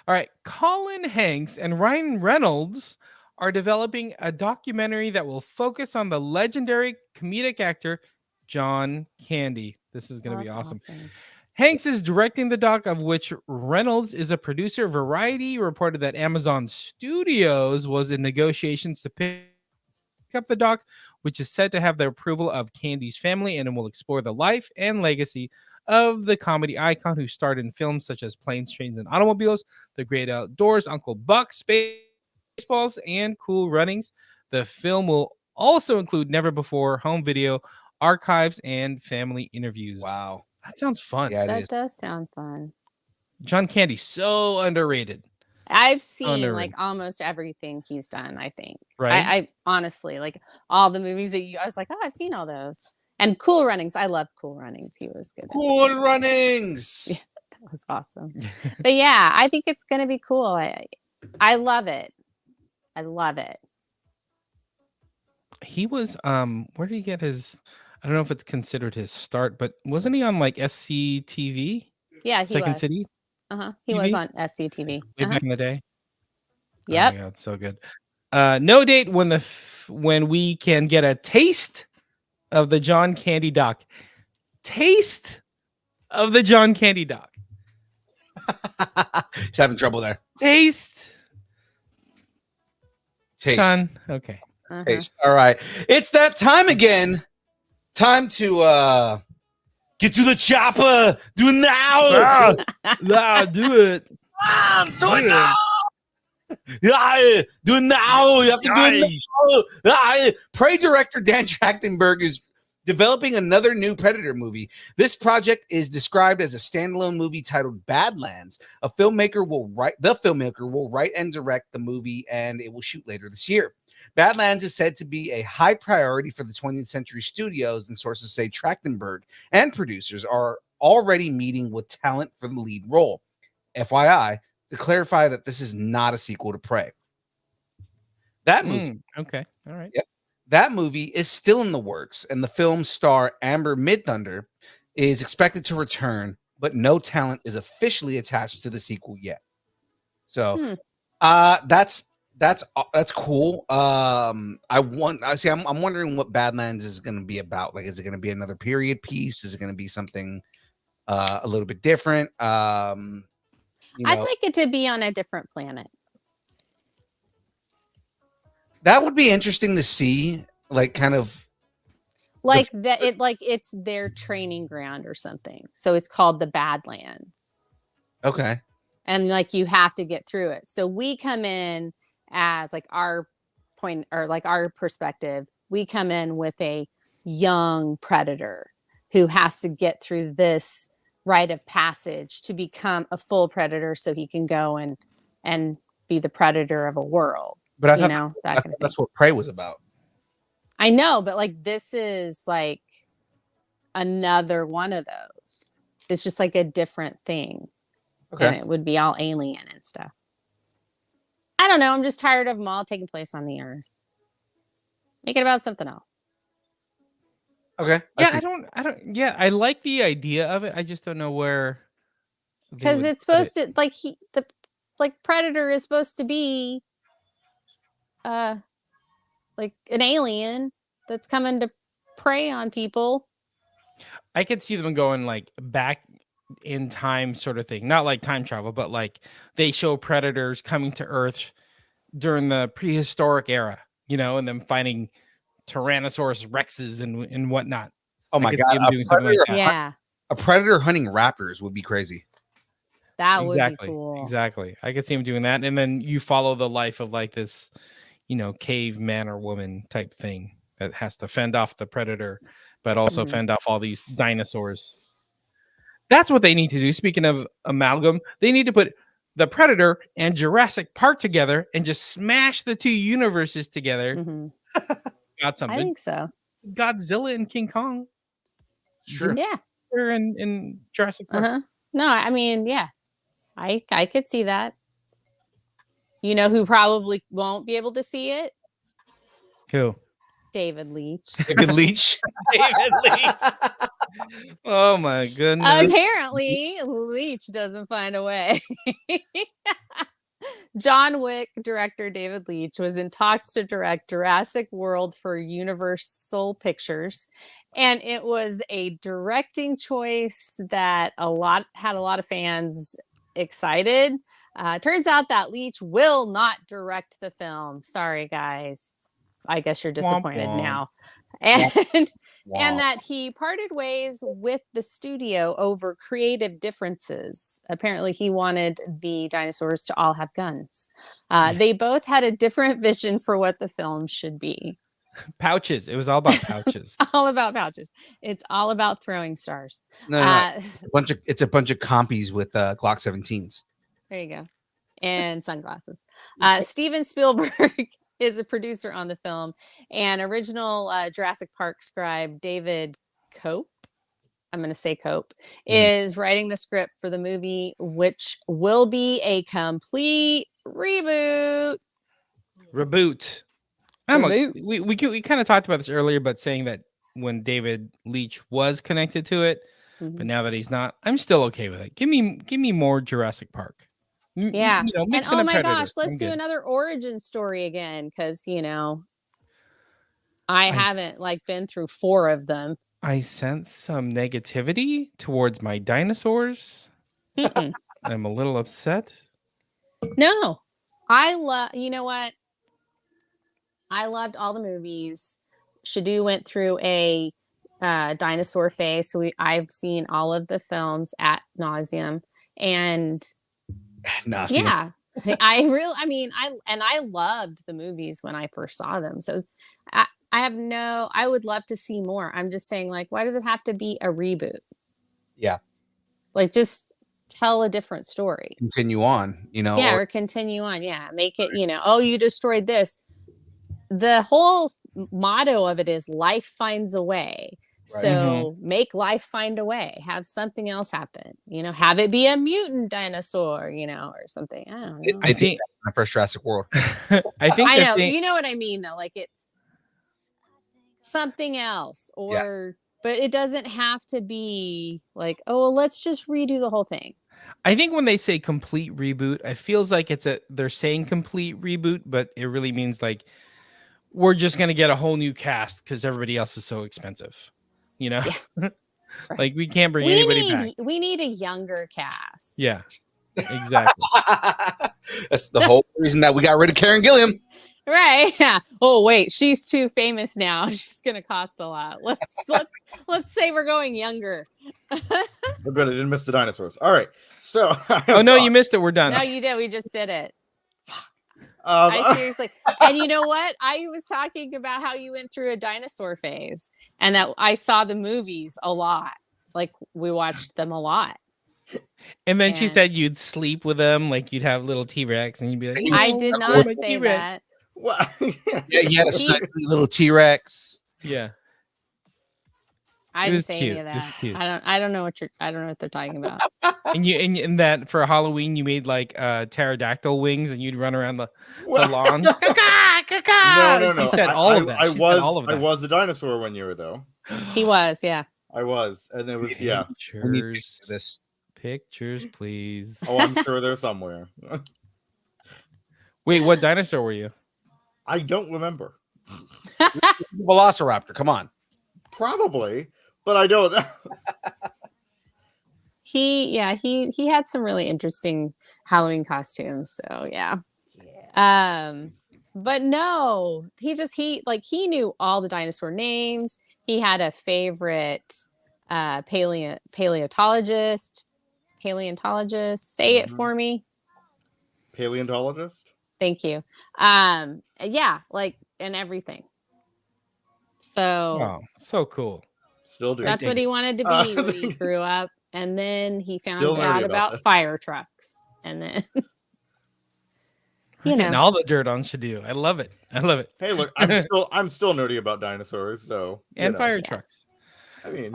All right. Colin Hanks and Ryan Reynolds are developing a documentary that will focus on the legendary comedic actor John Candy. This is going to be awesome. Hanks is directing the doc, of which Reynolds is a producer. Variety reported that Amazon Studios was in negotiations to pick up the doc, which is said to have the approval of Candy's family, and it will explore the life and legacy of the comedy icon who starred in films such as Planes, Trains, and Automobiles, The Great Outdoors, Uncle Buck, Spaceballs, and Cool Runnings. The film will also include never before home video, archives, and family interviews. Wow. That sounds fun. Yeah, That does sound fun. John Candy, so underrated. I've seen like almost everything he's done, I think. Right. I honestly, like all the movies that I was like, oh, I've seen all those. And Cool Runnings. I love Cool Runnings. He was good. Cool Runnings. Yeah, that was awesome. But yeah, I think it's going to be cool. I love it. I love it. He was, where did he get his, I don't know if it's considered his start, but wasn't he on like SCTV? Yeah, he Second was. City? He TV? was on SCTV. Way back in the day. Yep. Oh my God, so good. No date when we can get a taste of the John Candy doc. Taste of the John Candy doc. He's having trouble there. Taste. Taste. Okay. Taste. All right. It's that time again. Time to get to the chopper. Do it now. Do it. Do it now. Yeah, do it now. You have to do it now. Prey director Dan Trachtenberg is developing another new Predator movie. This project is described as a standalone movie titled Badlands. The filmmaker will write and direct the movie, and it will shoot later this year. Badlands is said to be a high priority for the 20th Century Studios, and sources say Trachtenberg and producers are already meeting with talent for the lead role. FYI, to clarify that this is not a sequel to Prey. That movie. Okay. All right. Yep. That movie is still in the works, and the film's star Amber Midthunder is expected to return, but no talent is officially attached to the sequel yet. So that's That's cool. I'm wondering what Badlands is going to be about. Like, is it going to be another period piece? Is it going to be something a little bit different? I'd like it to be on a different planet. That would be interesting to see. Like, kind of like that. It's their training ground or something. So it's called the Badlands. Okay. And like you have to get through it. So we come in as like our point or like our perspective. We come in with a young predator who has to get through this rite of passage to become a full predator, so he can go and be the predator of a world. But I you thought, know, I that thought kind of that's thing. what Prey was about. I know, but like this is like another one of those. It's just like a different thing. Okay. And it would be all alien and stuff. I don't know. I'm just tired of them all taking place on the Earth. Make it about something else. Okay. Yeah, I don't. Yeah, I like the idea of it. I just don't know where. they Because would it's put supposed to like Predator is supposed to be like an alien that's coming to prey on people. I could see them going like back in time, sort of thing. Not like time travel, but like they show predators coming to Earth during the prehistoric era, and them fighting Tyrannosaurus Rexes and whatnot. Oh I my could god! see 'em doing something like that. Yeah, A predator hunting raptors would be crazy. that Exactly. would be cool. Exactly. I could see him doing that, and then you follow the life of like this, cave man or woman type thing that has to fend off the predator, but also Mhm. fend off all these dinosaurs. That's what they need to do. Speaking of amalgam, they need to put the Predator and Jurassic Park together and just smash the two universes together. Mhm. Got I something. think so. Godzilla and King Kong. Sure. Yeah. They're in Jurassic Park. Uh-huh. No, I mean, yeah. I could see that. You know who probably won't be able to see it? Who? David Leitch. David Leitch. David Leitch. Oh my goodness. Apparently, Leitch doesn't find a way. John Wick director David Leitch was in talks to direct Jurassic World for Universal Pictures, and it was a directing choice that had a lot of fans excited. Turns out that Leitch will not direct the film. Sorry, guys. I guess you're disappointed womp. now. And Wow. and that he parted ways with the studio over creative differences. Apparently, he wanted the dinosaurs to all have guns. They both had a different vision for what the film should be. Pouches. It was all about pouches. All about pouches. It's all about throwing stars. No, it's a bunch of compies with Glock 17s. There you go. And sunglasses. Steven Spielberg is a producer on the film, and original Jurassic Park scribe David Cope, I'm going to say Cope, is writing the script for the movie, which will be a complete reboot. Reboot. We kind of talked about this earlier, but saying that when David Leitch was connected to it, but now that he's not, I'm still okay with it. Give me more Jurassic Park. Yeah. And mix in oh a my Predator. gosh, let's I'm do good. another origin story again, because I haven't been through 4 of them. I sense some negativity towards my dinosaurs. Mm-mm. I'm a little upset. No, I love. You know what? I loved all the movies. Shadu went through a dinosaur phase, so I've seen all of the films ad nauseum, and yeah, I loved the movies when I first saw them. So I would love to see more. I'm just saying, why does it have to be a reboot? Yeah. Just tell a different story. Continue on, Yeah, or continue on. Yeah, make it, oh, you destroyed this. The whole motto of it is life finds a way. Right. So make life find a way. Have something else happen. Have it be a mutant dinosaur, or something. I don't know. I think my first Jurassic World. I think I know. You know what I mean, though. It's something else, but it doesn't have to be oh, well, let's just redo the whole thing. I think when they say complete reboot, it feels like they're saying complete reboot, but it really means like we're just gonna get a whole new cast because everybody else is so expensive. You know, like we can't bring anybody back. We need a younger cast. Yeah, exactly. That's the whole reason that we got rid of Karen Gilliam. Right. Yeah. Oh wait, she's too famous now. She's gonna cost a lot. Let's say we're going younger. We're good. I didn't miss the dinosaurs. All right. So. Oh no, you missed it. We're done. No, you did. We just did it. Um, I seriously. And you know what? I was talking about how you went through a dinosaur phase, and that I saw the movies a lot. Like we watched them a lot. And then she said you'd sleep with them, like you'd have little T-Rex, and you'd be like, I did not say that. What? Yeah, he had a snuggly little T-Rex. Yeah. I It didn't was say cute. any of It was that. cute. I don't know what they're talking about. And that for Halloween you made like pterodactyl wings, and you'd run around the lawn. No. You said all of that. I She said all of I that. was a dinosaur one year though. He was, yeah. I was, and it was yeah. Pictures, please. Oh, I'm sure they're somewhere. Wait, what dinosaur were you? I don't remember. Velociraptor. Come on. Probably, but I don't. He had some really interesting Halloween costumes. So yeah. But no, he knew all the dinosaur names. He had a favorite paleontologist. Say it for me. Paleontologist. Thank you. Yeah, like and everything. So Oh, so cool. Still do. that's what he wanted to be when he grew up. And then he found Still nerdy out about about this. fire trucks. And then We're getting all the dirt on Shadu. I love it. I love it. Hey, look, I'm still nerdy about dinosaurs, so And fire trucks. I mean,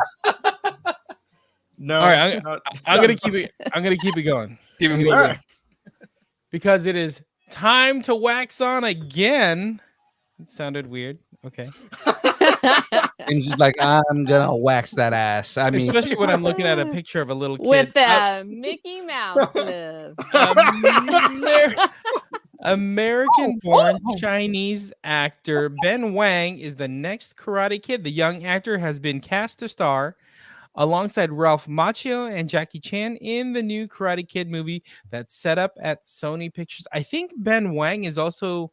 no. All right, not- I'm gonna keep it. I'm gonna keep it going. Keep it I'm gonna moving. All right. Because it is time to wax on again. It sounded weird. Okay. And just like, I'm gonna wax that ass. I mean, Especially when I'm looking at a picture of a little kid. with the Mickey Mouse glove. American-born Chinese actor Ben Wang is the next Karate Kid. The young actor has been cast to star alongside Ralph Macchio and Jackie Chan in the new Karate Kid movie that's set up at Sony Pictures. I think Ben Wang is also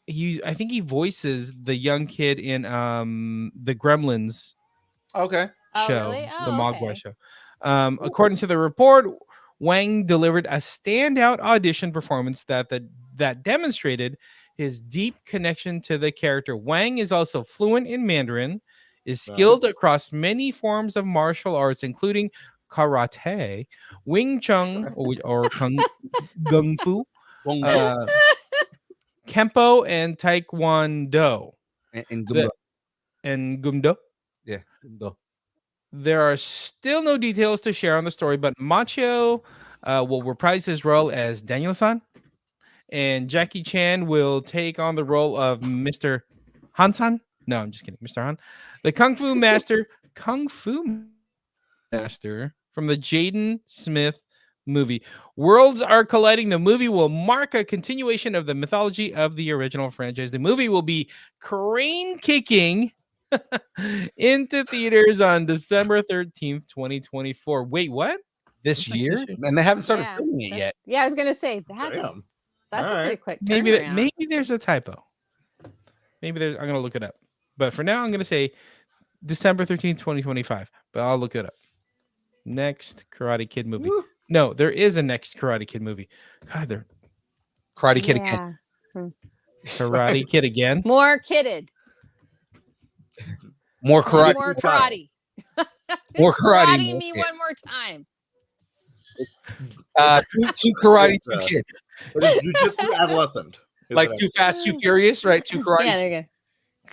I think he voices the young kid in the Gremlins okay. Oh, show, really? the Oh, Mogwai okay. show. According to the report, Wang delivered a standout audition performance that demonstrated his deep connection to the character. Wang is also fluent in Mandarin, is skilled across many forms of martial arts, including karate, Wing Chun or Kung Fu, Kempo, and Taekwondo. And Gumbo. And Gumdo. Yeah. Gumbo. There are still no details to share on the story, but Macchio will reprise his role as Daniel-san, and Jackie Chan will take on the role of Mr. Han-san. No, I'm just kidding. Mr. Han. The Kung Fu Master from the Jaden Smith movie. Worlds are colliding. The movie will mark a continuation of the mythology of the original franchise. The movie will be crane kicking into theaters on December 13th, 2024. Wait, what? This Like year? this year? And they haven't started Yeah, filming it yet. Yeah, I was gonna say Damn. that's a All pretty right. quick Maybe turnaround. maybe there's a typo. I'm gonna look it up. But for now, I'm gonna say December 13th, 2025. But I'll look it up. Next Karate Kid movie. No, there is a next Karate Kid movie. God, they're Karate Kid again. Yeah. Karate Kid again. More kidded. More karate. More karate. More karate. Karate me one more time. Two karate, two kid. It is jujitsu adolescent. Is Like it? Too Fast, Too Furious, right? Two karate. Yeah, there you go.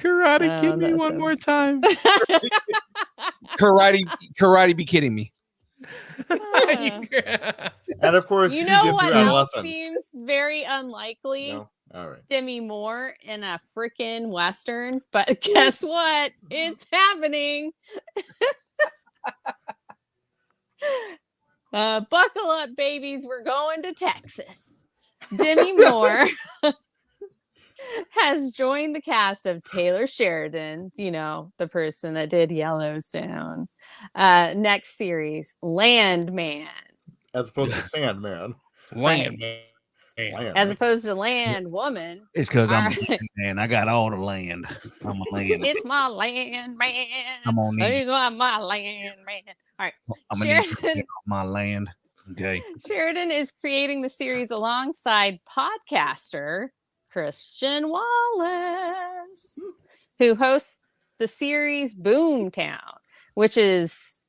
Karate Oh, Kid me that's one so- more time. Karate be kidding me. And of course, You know jujitsu what else adolescent. seems very unlikely? No? All right. Demi Moore in a freaking Western, but guess what? It's happening. Buckle up, babies. We're going to Texas. Demi Moore has joined the cast of Taylor Sheridan, you know, the person that did Yellowstone. Next series, Landman, As opposed to Sandman. Land. Land. as opposed to Land Woman. It's because All I'm right. a land, man. I got all the land. I'm a land. It's my land, man. I'm gonna need It's my land, man. All right. I'm gonna need you to Sheridan, get off my land. Okay. Sheridan is creating the series alongside podcaster Christian Wallace, who hosts the series Boomtown, which this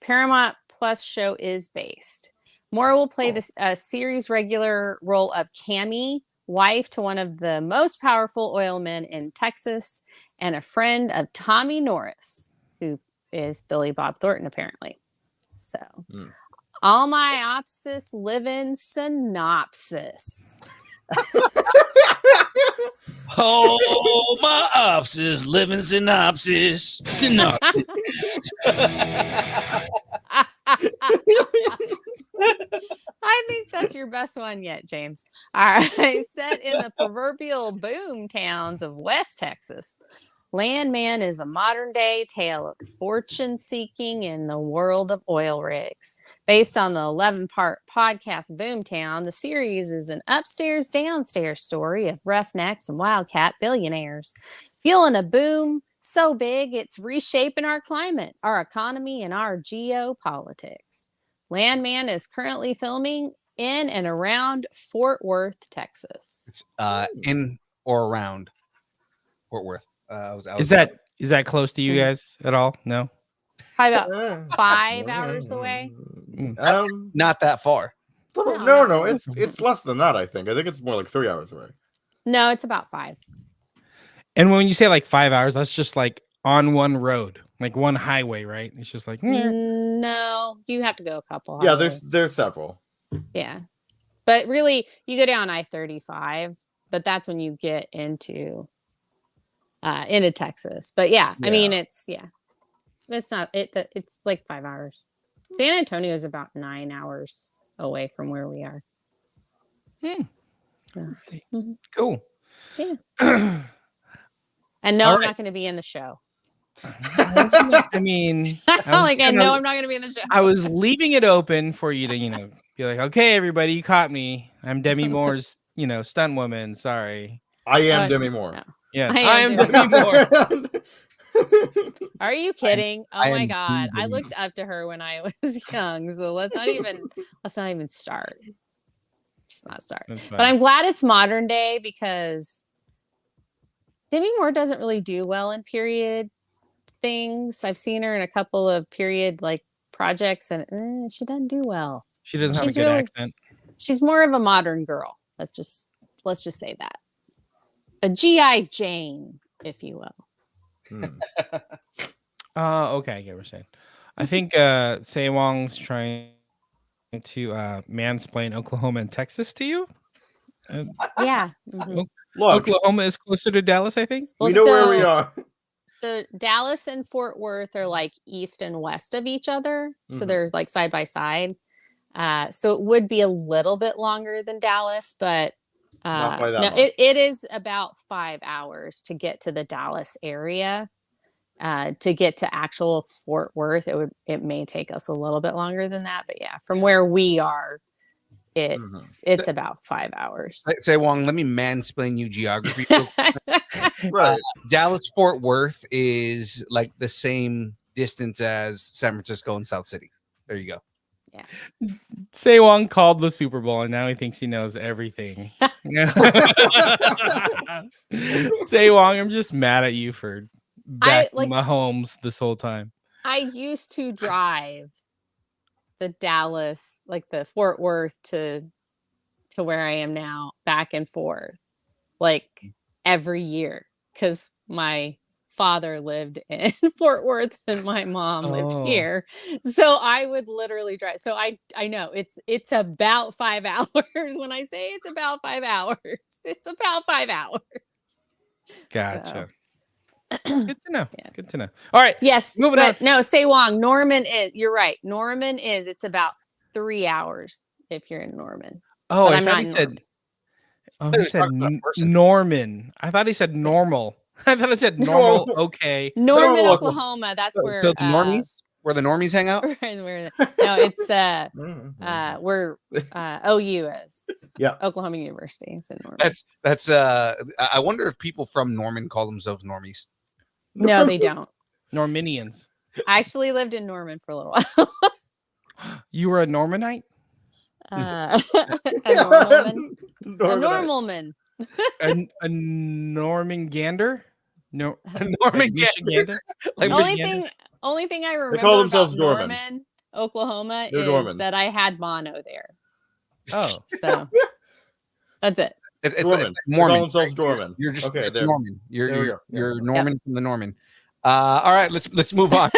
Paramount Plus show is based. Moore will play this series regular role of Cammy, wife to one of the most powerful oil men in Texas, and a friend of Tommy Norris, who is Billy Bob Thornton, apparently. So, all my opsis live in synopsis. Oh, my ops is living synopsis. Synopsis. I think that's your best one yet, James. All right. Set in the proverbial boom towns of West Texas, Landman is a modern day tale of fortune seeking in the world of oil rigs. Based on the 11-part podcast Boomtown, the series is an upstairs downstairs story of roughnecks and wildcat billionaires fueling a boom so big it's reshaping our climate, our economy, and our geopolitics. Landman is currently filming in and around Fort Worth, Texas. In or around Fort Worth. Is that close to you guys at all? No. Probably about 5 hours away. Not that far. No, it's less than that. I think it's more like 3 hours away. No, it's about 5. And when you say like 5 hours, that's just like on one road, like one highway, right? It's just like No, you have to go a couple. Yeah, highways. there's several. Yeah, but really, you go down I-35, but that's when you get into Texas. But yeah, I mean, it's not it's like 5 hours. San Antonio is about 9 hours away from where we are. Cool. Yeah. And no, All I'm right. not going to be in the show. I mean, I'm not going to be in the show. I was leaving it open for you to, be like, okay, everybody, you caught me. I'm Demi Moore's, stunt woman. Sorry. I am Demi Moore. No. Yeah, I am Demi Moore. Are you kidding? I Oh my am god. I Demi looked up to her when I was young. So let's not even start. Just not start. That's fine. But I'm glad it's modern day because Demi Moore doesn't really do well in period things. I've seen her in a couple of period projects and she doesn't do well. She doesn't have a She's good really- accent. She's more of a modern girl. Let's just say that. A G.I. Jane, if you will. Okay, I get what you're saying. I think Say Wong's trying to mansplain Oklahoma and Texas to you. Yeah. Mhm. Look, Oklahoma is closer to Dallas, I think. Well, we know where we are. So Dallas and Fort Worth are like east and west of each other. So Mhm. they're like side by side. So it would be a little bit longer than Dallas, but Not by that no, much. it is about 5 hours to get to the Dallas area. To get to actual Fort Worth, it may take us a little bit longer than that. But yeah, from where we are, it's about 5 hours. Say Wong, let me mansplain you geography. real quick. Right. Dallas Fort Worth is like the same distance as San Francisco and South City. There you go. Say Wong called the Super Bowl and now he thinks he knows everything. Say Wong, I'm just mad at you for backing Mahomes this whole time. I used to drive the Dallas, like the Fort Worth to where I am now, back and forth, like every year, because my father lived in Fort Worth and my mom lived here. So I would literally drive. So I know it's about 5 hours. When I say it's about 5 hours, it's about 5 hours. Gotcha. Good to know. Yeah. Good to know. All right. Yes, Moving but on. no, say Wong. Norman is. You're right. Norman is. It's about 3 hours if you're in Norman. Oh, But I I'm thought not he in said. Norman. Oh, He he was said talking about a person. Norman. I thought he said normal. I thought it said normal. Okay. Norman, No, Oklahoma. That's where. So the normies, where the normies hang out. where no, it's Mhm. where OU is. Yeah. Oklahoma University is in Norman. That's I wonder if people from Norman call themselves normies. No, they don't. Normanians. I actually lived in Norman for a little while. You were a Normanite? A Normalman. A Norman. Normalman. A Norman Gander? No. Norman Gander? Like Only thing I call remember about themselves Norman. Norman, Oklahoma, They're is Normans. that I had mono there. Oh. So that's it. It's Dorman. like They call Mormon. themselves Dorman. You're just okay. you're There. Norman. there we go. Yeah. You're Norman from the Norman. All right, let's move on.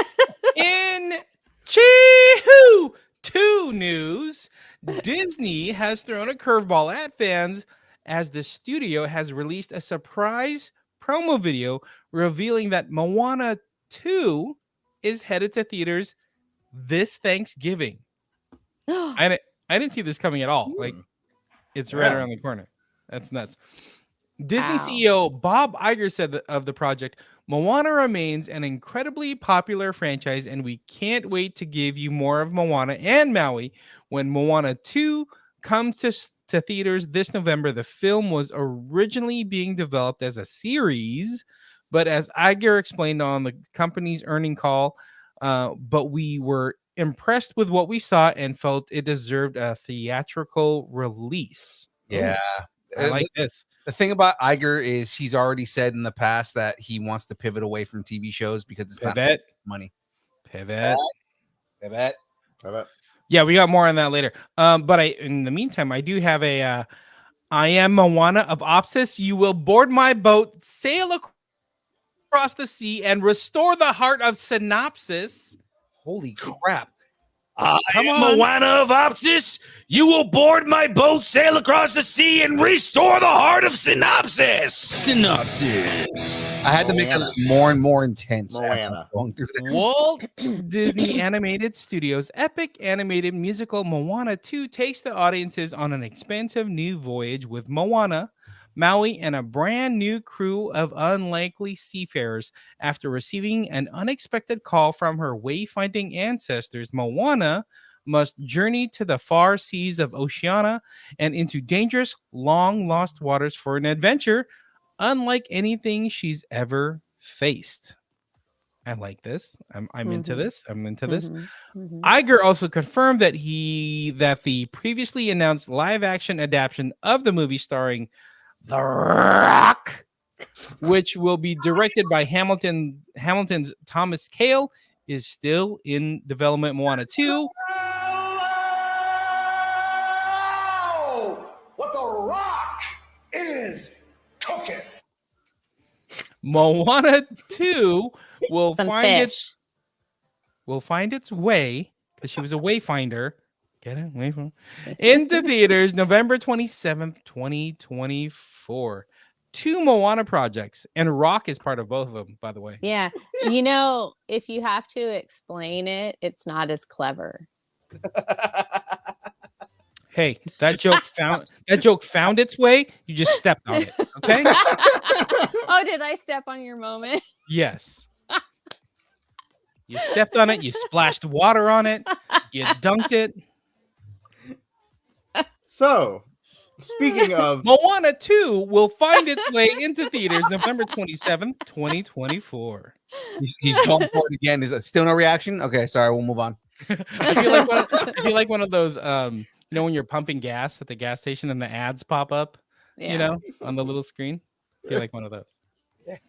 In Chee-hoo 2 news, Disney has thrown a curveball at fans as the studio has released a surprise promo video revealing that Moana 2 is headed to theaters this Thanksgiving. I didn't see this coming at all. Like, it's right Yeah. around the corner. That's nuts. Disney Wow. CEO Bob Iger said of the project, Moana remains an incredibly popular franchise, and we can't wait to give you more of Moana and Maui. When Moana 2 comes to theaters this November, the film was originally being developed as a series, but as Iger explained on the company's earning call, but we were impressed with what we saw and felt it deserved a theatrical release. Yeah. I like this. The thing about Iger is he's already said in the past that he wants to pivot away from TV shows because it's not Pivot. money. Pivot. Pivot. I bet. Yeah, we got more on that later. But in the meantime, I do have a I am Moana of Opsis. You will board my boat, sail across the sea, and restore the heart of Synopsis. Holy crap. Come on. Moana of Opsis. You will board my boat, sail across the sea, and restore the heart of Synopsis. Synopsis. I had to make it more and more intense as I was Moana. going through this. Walt Disney Animated Studios' epic animated musical Moana 2 takes the audiences on an expansive new voyage with Moana, Maui, and a brand new crew of unlikely seafarers. After receiving an unexpected call from her wayfinding ancestors, Moana must journey to the far seas of Oceania and into dangerous, long-lost waters for an adventure unlike anything she's ever faced. I like this. I'm into this. I'm into this. Iger also confirmed that the previously announced live-action adaptation of the movie starring The Rock, which will be directed by Hamilton's Thomas Kail, is still in development. Moana 2. What the Rock is cooking. Moana 2 will Some find fish. its way, because she was a wayfinder. Get it? Wayfinder. Into theaters November 27th, 2024. 2 Moana projects, and Rock is part of both of them, by the way. Yeah. If you have to explain it, it's not as clever. Hey, that joke found its way. You just stepped on it. Okay? Oh, did I step on your moment? Yes. You stepped on it, you splashed water on it, you dunked it. So, speaking of Moana 2 will find its way into theaters November 27th, 2024. He's going for it again. Is it still no reaction? Okay, sorry, we'll move on. I feel like one of those when you're pumping gas at the gas station and the ads pop up, Yeah. on the little screen. I feel like one of those. Okay.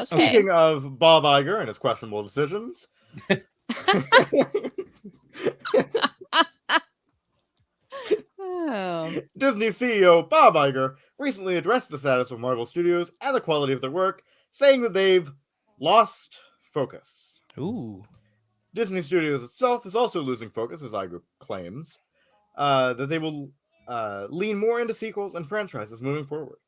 speaking of Bob Iger and his questionable decisions, Oh. Disney CEO Bob Iger recently addressed the status of Marvel Studios and the quality of their work, saying that they've lost focus. Ooh. Disney Studios itself is also losing focus, as Iger claims, that they will lean more into sequels and franchises moving forward.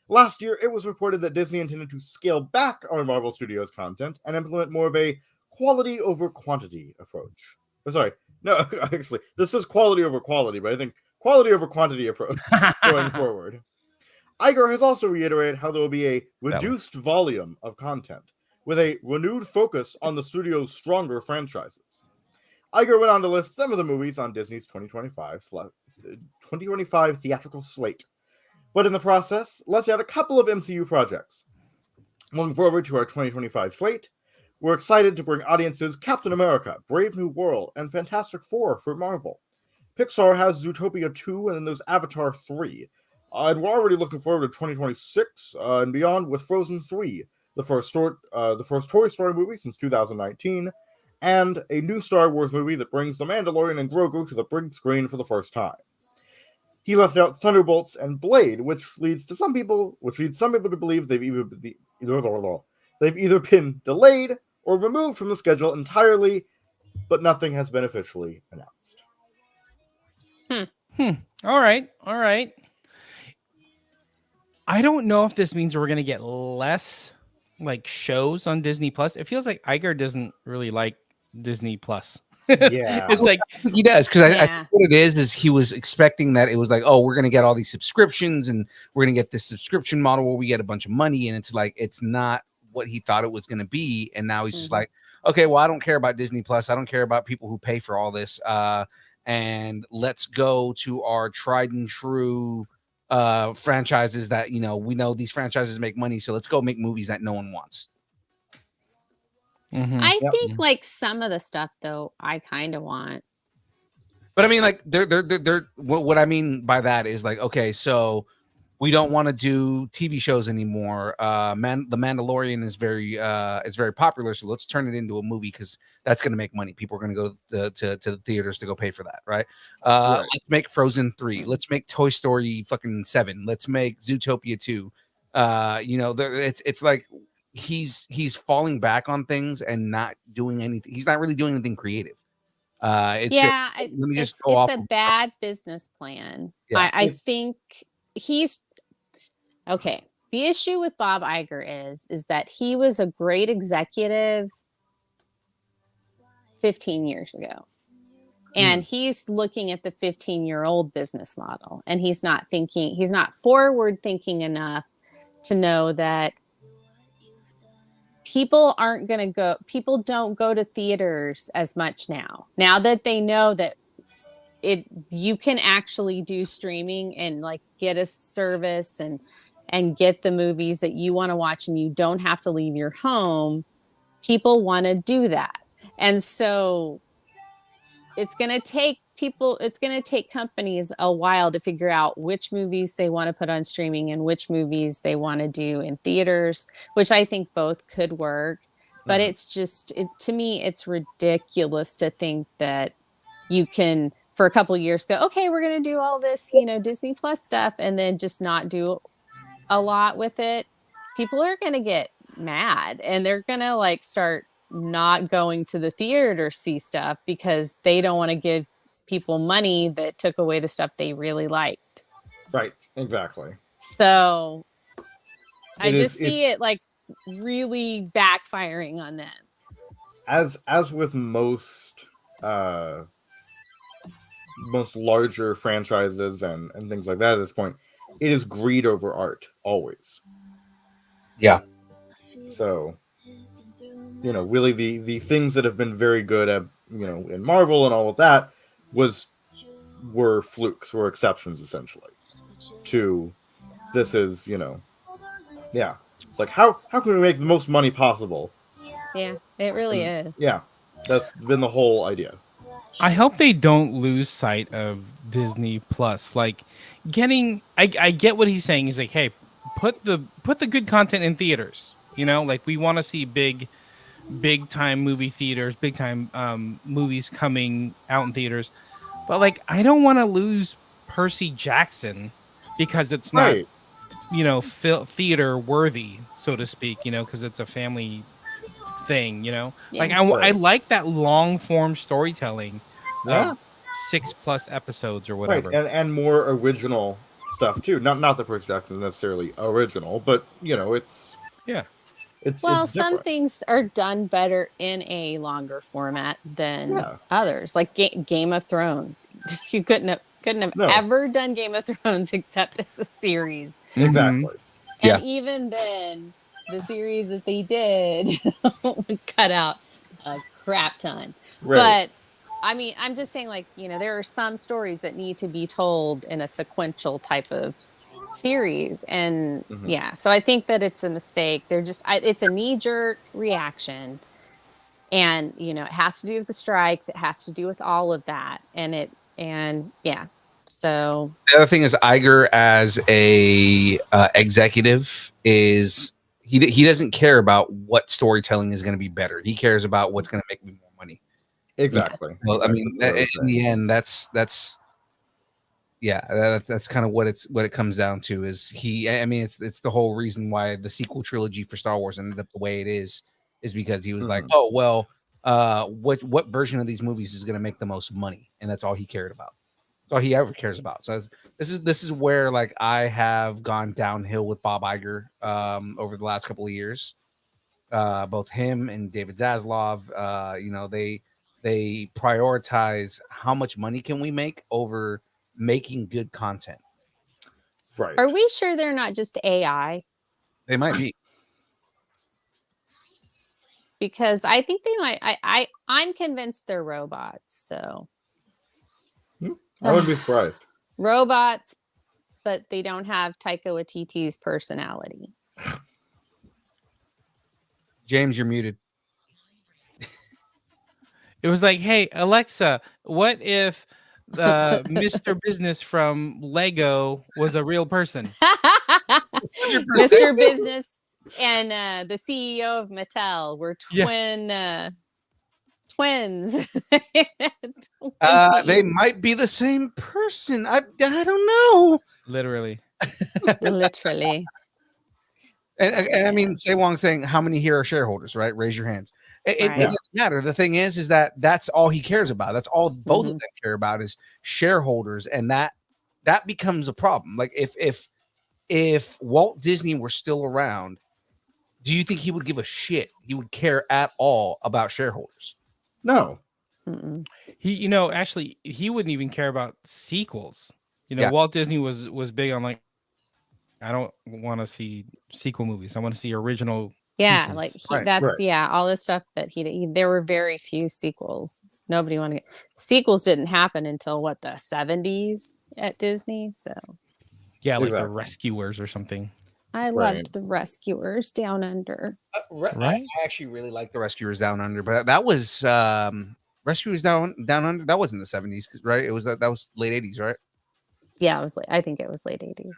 Last year, it was reported that Disney intended to scale back on Marvel Studios content and implement more of a quality over quantity approach. Oh, sorry, no, actually, this is quality over quality, but I think quality over quantity approach going forward. Iger has also reiterated how there will be a reduced volume of content, with a renewed focus on the studio's stronger franchises. Iger went on to list some of the movies on Disney's 2025 theatrical slate, but in the process, left out a couple of MCU projects. Looking forward to our 2025 slate, we're excited to bring audiences Captain America, Brave New World, and Fantastic Four for Marvel. Pixar has Zootopia 2, and then there's Avatar 3. And we're already looking forward to 2026 and beyond with Frozen 3, the first Toy Story movie since 2019, and a new Star Wars movie that brings The Mandalorian and Grogu to the big screen for the first time. He left out Thunderbolts and Blade, which leads some people to believe they've either been delayed or removed from the schedule entirely, but nothing has been officially announced. All right. I don't know if this means we're going to get less like shows on Disney Plus. It feels like Iger doesn't really like Disney Plus. Yeah, It's like He does, because I Yeah. think what it is he was expecting that it was like, oh, we're going to get all these subscriptions and we're going to get this subscription model where we get a bunch of money, and it's like it's not what he thought it was going to be, and now he's just like, okay, well, I don't care about Disney Plus, I don't care about people who pay for all this, and let's go to our tried and true franchises that we know these franchises make money, so let's go make movies that no one wants. I think like some of the stuff though, I kind of want. But I mean, like, they're what I mean by that is like, okay, so we don't want to do TV shows anymore. The Mandalorian is it's very popular, so let's turn it into a movie because that's going to make money. People are going to go to the theaters to go pay for that, right? Let's make Frozen 3. Let's make Toy Story fucking 7. Let's make Zootopia 2. It's like he's falling back on things and not doing anything. He's not really doing anything creative. It's a bad business plan. Yeah. I think he's okay. The issue with Bob Iger is that he was a great executive 15 years ago. And he's looking at the 15-year-old business model, and he's not forward thinking enough to know that people don't go to theaters as much now that they know that you can actually do streaming and like get a service and get the movies that you want to watch, and you don't have to leave your home. People want to do that. And so it's going to take companies a while to figure out which movies they want to put on streaming and which movies they want to do in theaters, which I think both could work. But it's just, to me, it's ridiculous to think that you can, for a couple of years, go, okay, we're going to do all this, Disney Plus stuff, and then just not do a lot with it. People are going to get mad, and they're going to like start not going to the theater to see stuff because they don't want to give people money that took away the stuff they really liked. Right, exactly. So I just see it like really backfiring on them. As with most larger franchises and things like that at this point, it is greed over art always. Yeah. So really the things that have been very good at in Marvel and all of that were flukes, were exceptions essentially to this. Is it's like how can we make the most money possible? Yeah, it really is. Yeah, that's been the whole idea. I hope they don't lose sight of Disney Plus. Like I get what he's saying. He's like, hey, put the good content in theaters. Like we want to see big time movie theaters, big time movies coming out in theaters. But like, I don't want to lose Percy Jackson because it's not, theater worthy, so to speak, because it's a family thing, Yeah. Like I like that long form storytelling. 6+ episodes or whatever. Right, and more original stuff too. Not that Percy Jackson is necessarily original, but you know, it's Well, it's some different. things are done better in a longer format than Yeah. others, like Game of Thrones. You couldn't have No. ever done Game of Thrones except as a series. Exactly. Yeah. And even then, the series that they did would cut out a crap ton. Right. But I mean, I'm just saying, like, you know, there are some stories that need to be told in a sequential type of series. And Mhm. yeah, so I think that it's a mistake. It's a knee jerk reaction. And, you know, it has to do with the strikes, it has to do with all of that. And yeah. So The other thing is Iger as a executive is he doesn't care about what storytelling is going to be better. He cares about what's going to make me more money. Exactly. Well, I mean, Exactly what I was in the saying. end, that's kind of what it comes down to. Is he? I mean, it's the whole reason why the sequel trilogy for Star Wars ended up the way it is because he was like, Mhm. oh well, what version of these movies is going to make the most money, and that's all he cared about. That's all he ever cares about. So this is where like I have gone downhill with Bob Iger over the last couple of years. Both him and David Zaslav, you know, they prioritize how much money can we make over making good content. Right. are we sure they're not just AI? They might be. Because I think they might. I'm convinced they're robots. So I wouldn't be surprised. robots, but they don't have Taika Waititi's personality. James, you're muted. It was like, hey, Alexa, what if Mr. Business from Lego was a real person? 100%. Mr. Business and the CEO of Mattel were Yeah. twins. They might be the same person. I don't know. Literally. Literally. And I mean, Say Wong saying how many here are shareholders, right? Raise your hands. It Right. doesn't matter. The thing is that that's all he cares about. That's all both of them care about is shareholders, and that becomes a problem. Like if Walt Disney were still around, do you think he would give a shit? He would care at all about shareholders? No. Mm-mm. He, you know, actually, he wouldn't even care about sequels. You know, Yeah. Walt Disney was big on like, I don't want to see sequel movies. I want to see original. Yeah, pieces. like Right, that's right. yeah, all the stuff that there were very few sequels. Nobody wanted sequels didn't happen until what, the 70s at Disney. So Yeah, like the Exactly. Rescuers or something. I Right. loved the Rescuers Down Under. Right? I actually really like the Rescuers Down Under, but that was Rescuers Down Under. That was in the 70s, right? It was that was late 80s, right? Yeah, I think it was late 80s.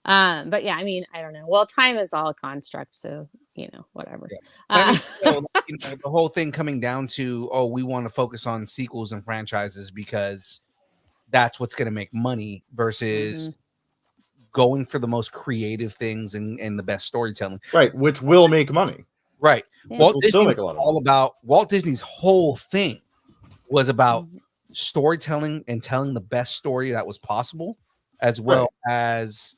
But yeah, I mean, I don't know. Well, time is all a construct, so you know, whatever. Yeah. I mean, Uh, so, you know, the whole thing coming down to, oh, we want to focus on sequels and franchises because that's what's going to make money versus going for the most creative things and the best storytelling. Right. Which will make money. Right. Yeah. Walt Will Disney still make was a lot of all money. about Walt Disney's whole thing was about Mhm. storytelling and telling the best story that was possible, as well as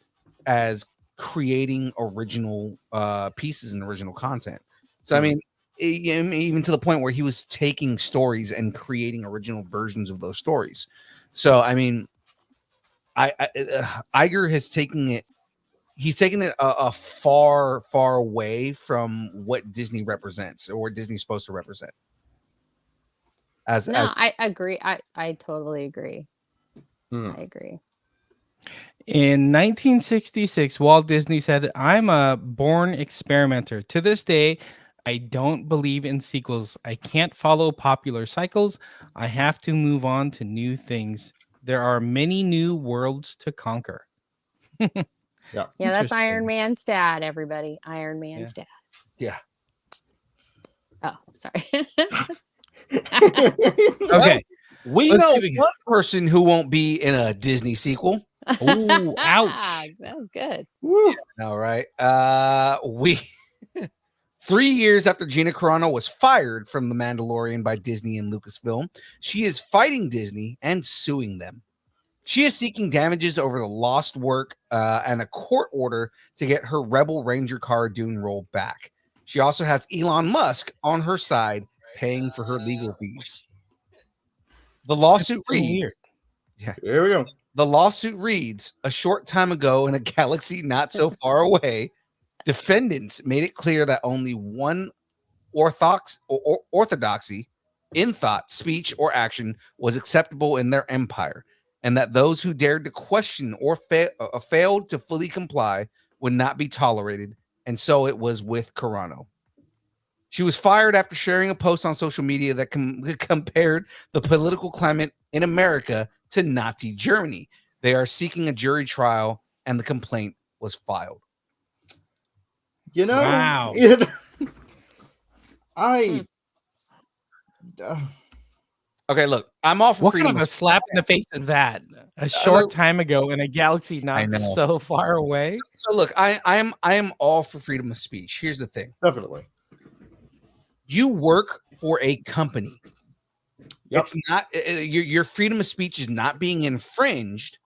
creating original pieces and original content. So I mean, even to the point where he was taking stories and creating original versions of those stories. So I mean, Iger has taken it. He's taken it a far, far away from what Disney represents or what Disney's supposed to represent. No, I agree. I totally agree. Mhm. I agree. In 1966, Walt Disney said, I'm a born experimenter. To this day, I don't believe in sequels. I can't follow popular cycles. I have to move on to new things. There are many new worlds to conquer. Yeah. Yeah, that's Interesting. Iron Man's dad, everybody. Iron Man's dad. Yeah. Oh, sorry. Okay. We Let's know keep it- one person who won't be in a Disney sequel. Ooh, ouch. That was good. All right. We 3 years after Gina Carano was fired from The Mandalorian by Disney and Lucasfilm, she is fighting Disney and suing them She is seeking damages over the lost work and a court order to get her Rebel Ranger car Dune roll back. She also has Elon Musk on her side paying for her legal fees. The lawsuit so weird. reads, Here we go. The lawsuit reads, a short time ago in a galaxy not so far away, defendants made it clear that only one orthodoxy in thought, speech, or action was acceptable in their empire, and that those who dared to question or failed to fully comply would not be tolerated, and so it was with Carano. She was fired after sharing a post on social media that compared the political climate in America to Nazi Germany. They are seeking a jury trial, and the complaint was filed. You know, Wow. Okay, look, I'm all for What freedom kind of a of slap in the face is that? A short time ago in a galaxy not know. so far away. So look, I am all for freedom of speech. Here's the thing. Definitely. You work for a company. Yep. It's not your freedom of speech is not being infringed,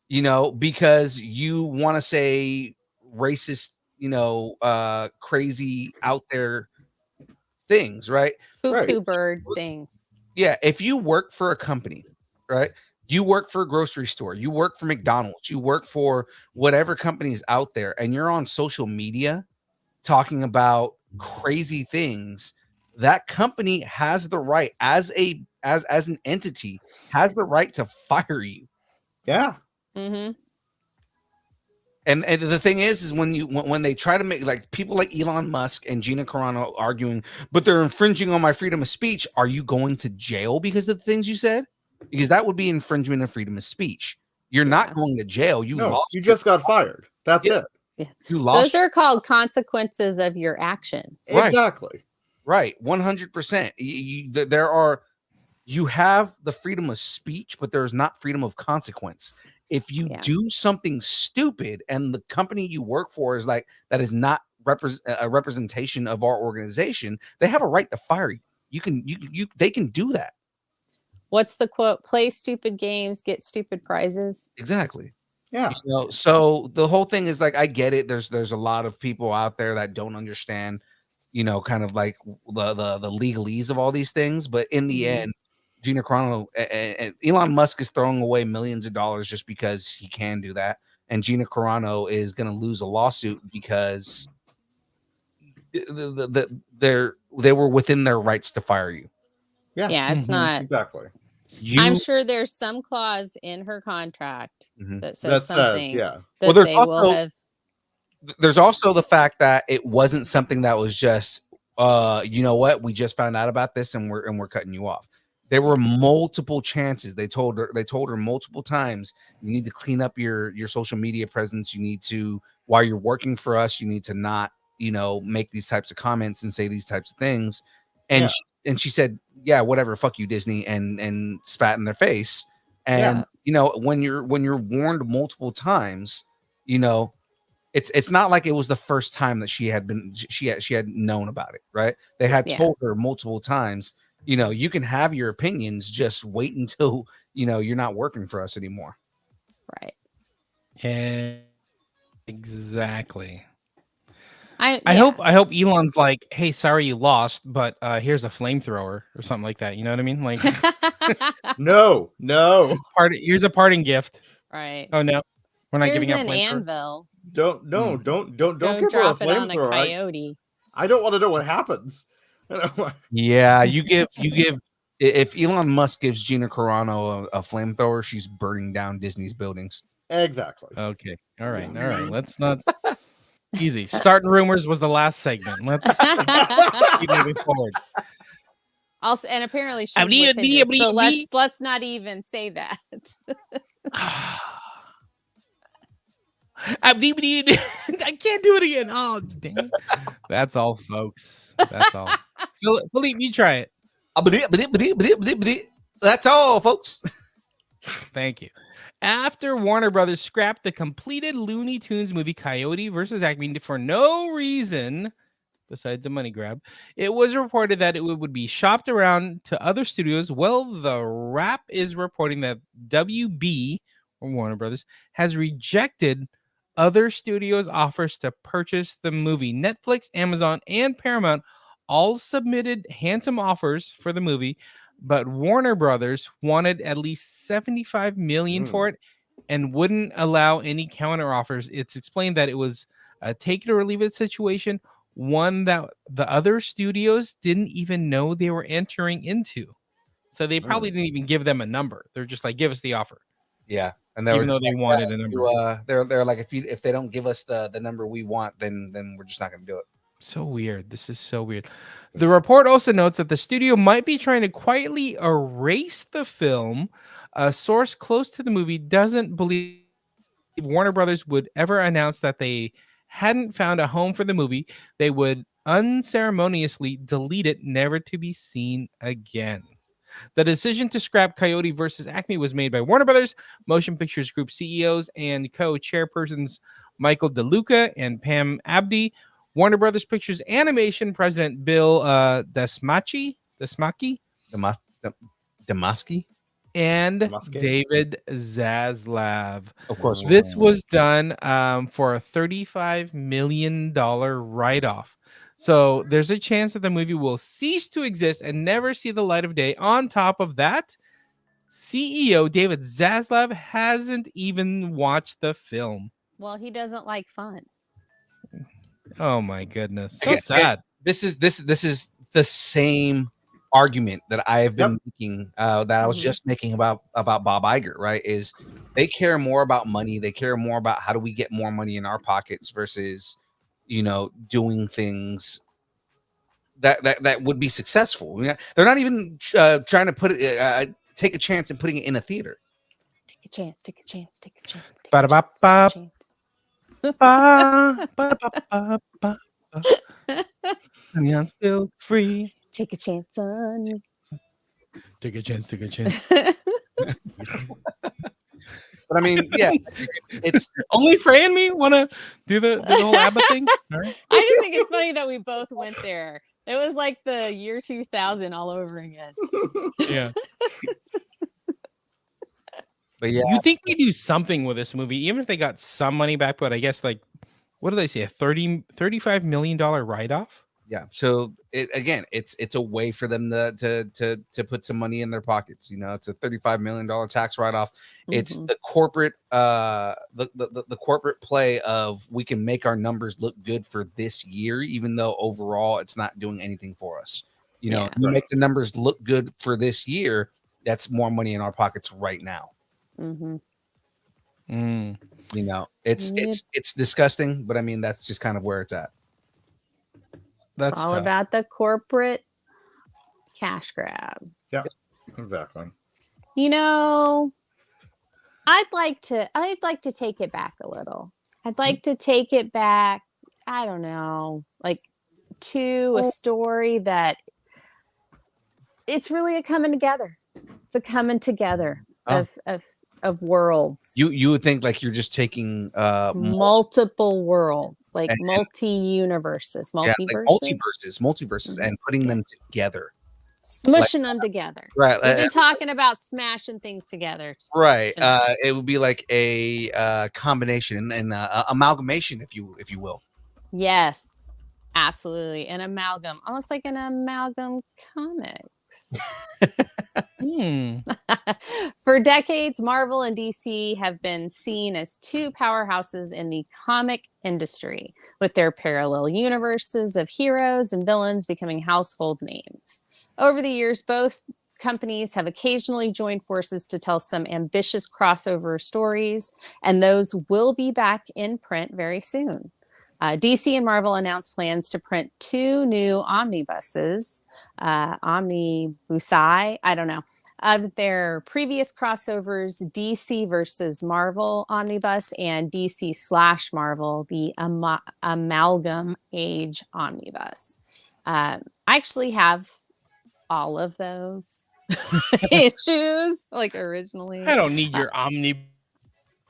you know, because you want to say racist, you know, crazy out there things, right? Cuckoo bird things. Yeah, if you work for a company, right? You work for a grocery store, you work for McDonald's, you work for whatever company is out there, and you're on social media talking about crazy things, that company has the right as an entity has the right to fire you. Yeah. Mm-hmm. And the thing is when they try to make, like, people like Elon Musk and Gina Carano arguing, but they're infringing on my freedom of speech. Are you going to jail because of the things you said? Because that would be infringement of freedom of speech. You're not going to jail. You just got fired. That's it. Yeah. You lost. Those are called consequences of your actions. Right. Exactly. Right. 100%. You have the freedom of speech, but there's not freedom of consequence. If you do something stupid and the company you work for is like, that is not a representation of our organization, they have a right to fire you. They can do that. What's the quote? Play stupid games, get stupid prizes. Exactly. Yeah. You know, so the whole thing is like, I get it. There's a lot of people out there that don't understand, you know, kind of like the legalese of all these things. But in the end, Gina Carano and Elon Musk is throwing away millions of dollars just because he can do that. And Gina Carano is going to lose a lawsuit because they were within their rights to fire you. Yeah, it's not. Exactly. I'm sure there's some clause in her contract that says something. Yeah. That there's they also, will have. There's also the fact that it wasn't something that was just, you know what, we just found out about this and we're cutting you off. There were multiple chances. They told her multiple times, you need to clean up your social media presence. You need to, while you're working for us, you need to not, you know, make these types of comments and say these types of things. And she said, yeah, whatever, fuck you, Disney, and spat in their face. And you know, when you're warned multiple times, you know, it's not like it was the first time that she had known about it, right? They had told her multiple times, you know, you can have your opinions, just wait until, you know, you're not working for us anymore. Right. Yeah, exactly. I hope Elon's like, hey, sorry you lost, but here's a flamethrower or something like that. You know what I mean? Like, no. Here's a parting gift. Right. Oh no, we're not giving out an flamethrower. Anvil. Don't give her a drop it on a flamethrower. coyote. I don't want to know what happens. Yeah, you give if Elon Musk gives Gina Carano a flamethrower, she's burning down Disney's buildings. Exactly. Okay. All right. Let's not. Easy. Starting rumors was the last segment. Let's keep moving forward. Also, and apparently she's with Hindu, so let's not even say that. I can't do it again. Oh, dang it. That's all, folks. That's all. Philippe, you try it. That's all, folks. Thank you. After Warner Brothers scrapped the completed Looney Tunes movie Coyote vs. Acme for no reason, besides a money grab. It was reported that it would be shopped around to other studios. Well, the Wrap is reporting that WB, or Warner Brothers, has rejected other studios' offers to purchase the movie. Netflix, Amazon, and Paramount all submitted handsome offers for the movie, but Warner Brothers wanted at least $75 million for it and wouldn't allow any counter offers. It's explained that it was a take it or leave it situation, one that the other studios didn't even know they were entering into. So they probably didn't even give them a number. They're just like, give us the offer. Yeah. And Even though they wanted a number. They're like, if they don't give us the number we want, then we're just not going to do it. So weird. This is so weird. The report also notes that the studio might be trying to quietly erase the film. A source close to the movie doesn't believe Warner Brothers would ever announce that they hadn't found a home for the movie. They would unceremoniously delete it, never to be seen again. The decision to scrap Coyote versus Acme was made by Warner Brothers Motion Pictures Group CEOs and co-chairpersons Michael DeLuca and Pam Abdi. Warner Brothers Pictures Animation President Bill Damaski, and David Zaslav. Of course. This was done for a $35 million write-off. So there's a chance that the movie will cease to exist and never see the light of day. On top of that, CEO David Zaslav hasn't even watched the film. Well, he doesn't like fun. Oh my goodness. So sad. This is the same argument that I have been making, that I was just making about Bob Iger, right? Is they care more about money, they care more about how do we get more money in our pockets versus, you know, doing things that would be successful. They're not even trying to put it take a chance and putting it in a theater. Take a chance, take a chance, take a chance. Ba-da-ba-ba. Honey, I'm still free. Take a chance on me. Take a chance, take a chance. But I mean, yeah, it's only Frey and me want to do the whole ABBA thing. All right. I just think it's funny that we both went there. It was like the year 2000 all over again. Yeah. But yeah, You think they do something with this movie, even if they got some money back, but I guess like, what do they say? A $35 million write-off? yeah. So it's a way for them to put some money in their pockets. You know, it's a $35 million tax write-off. It's the corporate the corporate play of we can make our numbers look good for this year, even though overall it's not doing anything for us. You know, you make the numbers look good for this year. That's more money in our pockets right now. You know, it's disgusting, but I mean that's just kind of where it's at. That's all tough. about the corporate cash grab. Yeah, exactly. You know, I'd like to take it back a little. I'd like to take it back, I don't know, like to a story that it's really a coming together. It's a coming together of worlds. You would think like you're just taking multiple worlds, like multi-universes, multiverses, and putting them together, smushing them together. Right. We've been talking about smashing things together. Right. It would be like a combination and amalgamation, if you will. Yes, absolutely, an amalgam, almost like an amalgam comics. For decades, Marvel and DC have been seen as two powerhouses in the comic industry, with their parallel universes of heroes and villains becoming household names. Over the years, both companies have occasionally joined forces to tell some ambitious crossover stories, and those will be back in print very soon. DC and Marvel announced plans to print 2 new omnibuses, omnibusi, I don't know, of their previous crossovers, DC versus Marvel Omnibus and DC / Marvel, the Amalgam Age Omnibus. I actually have all of those issues, like originally. I don't need your omnibus.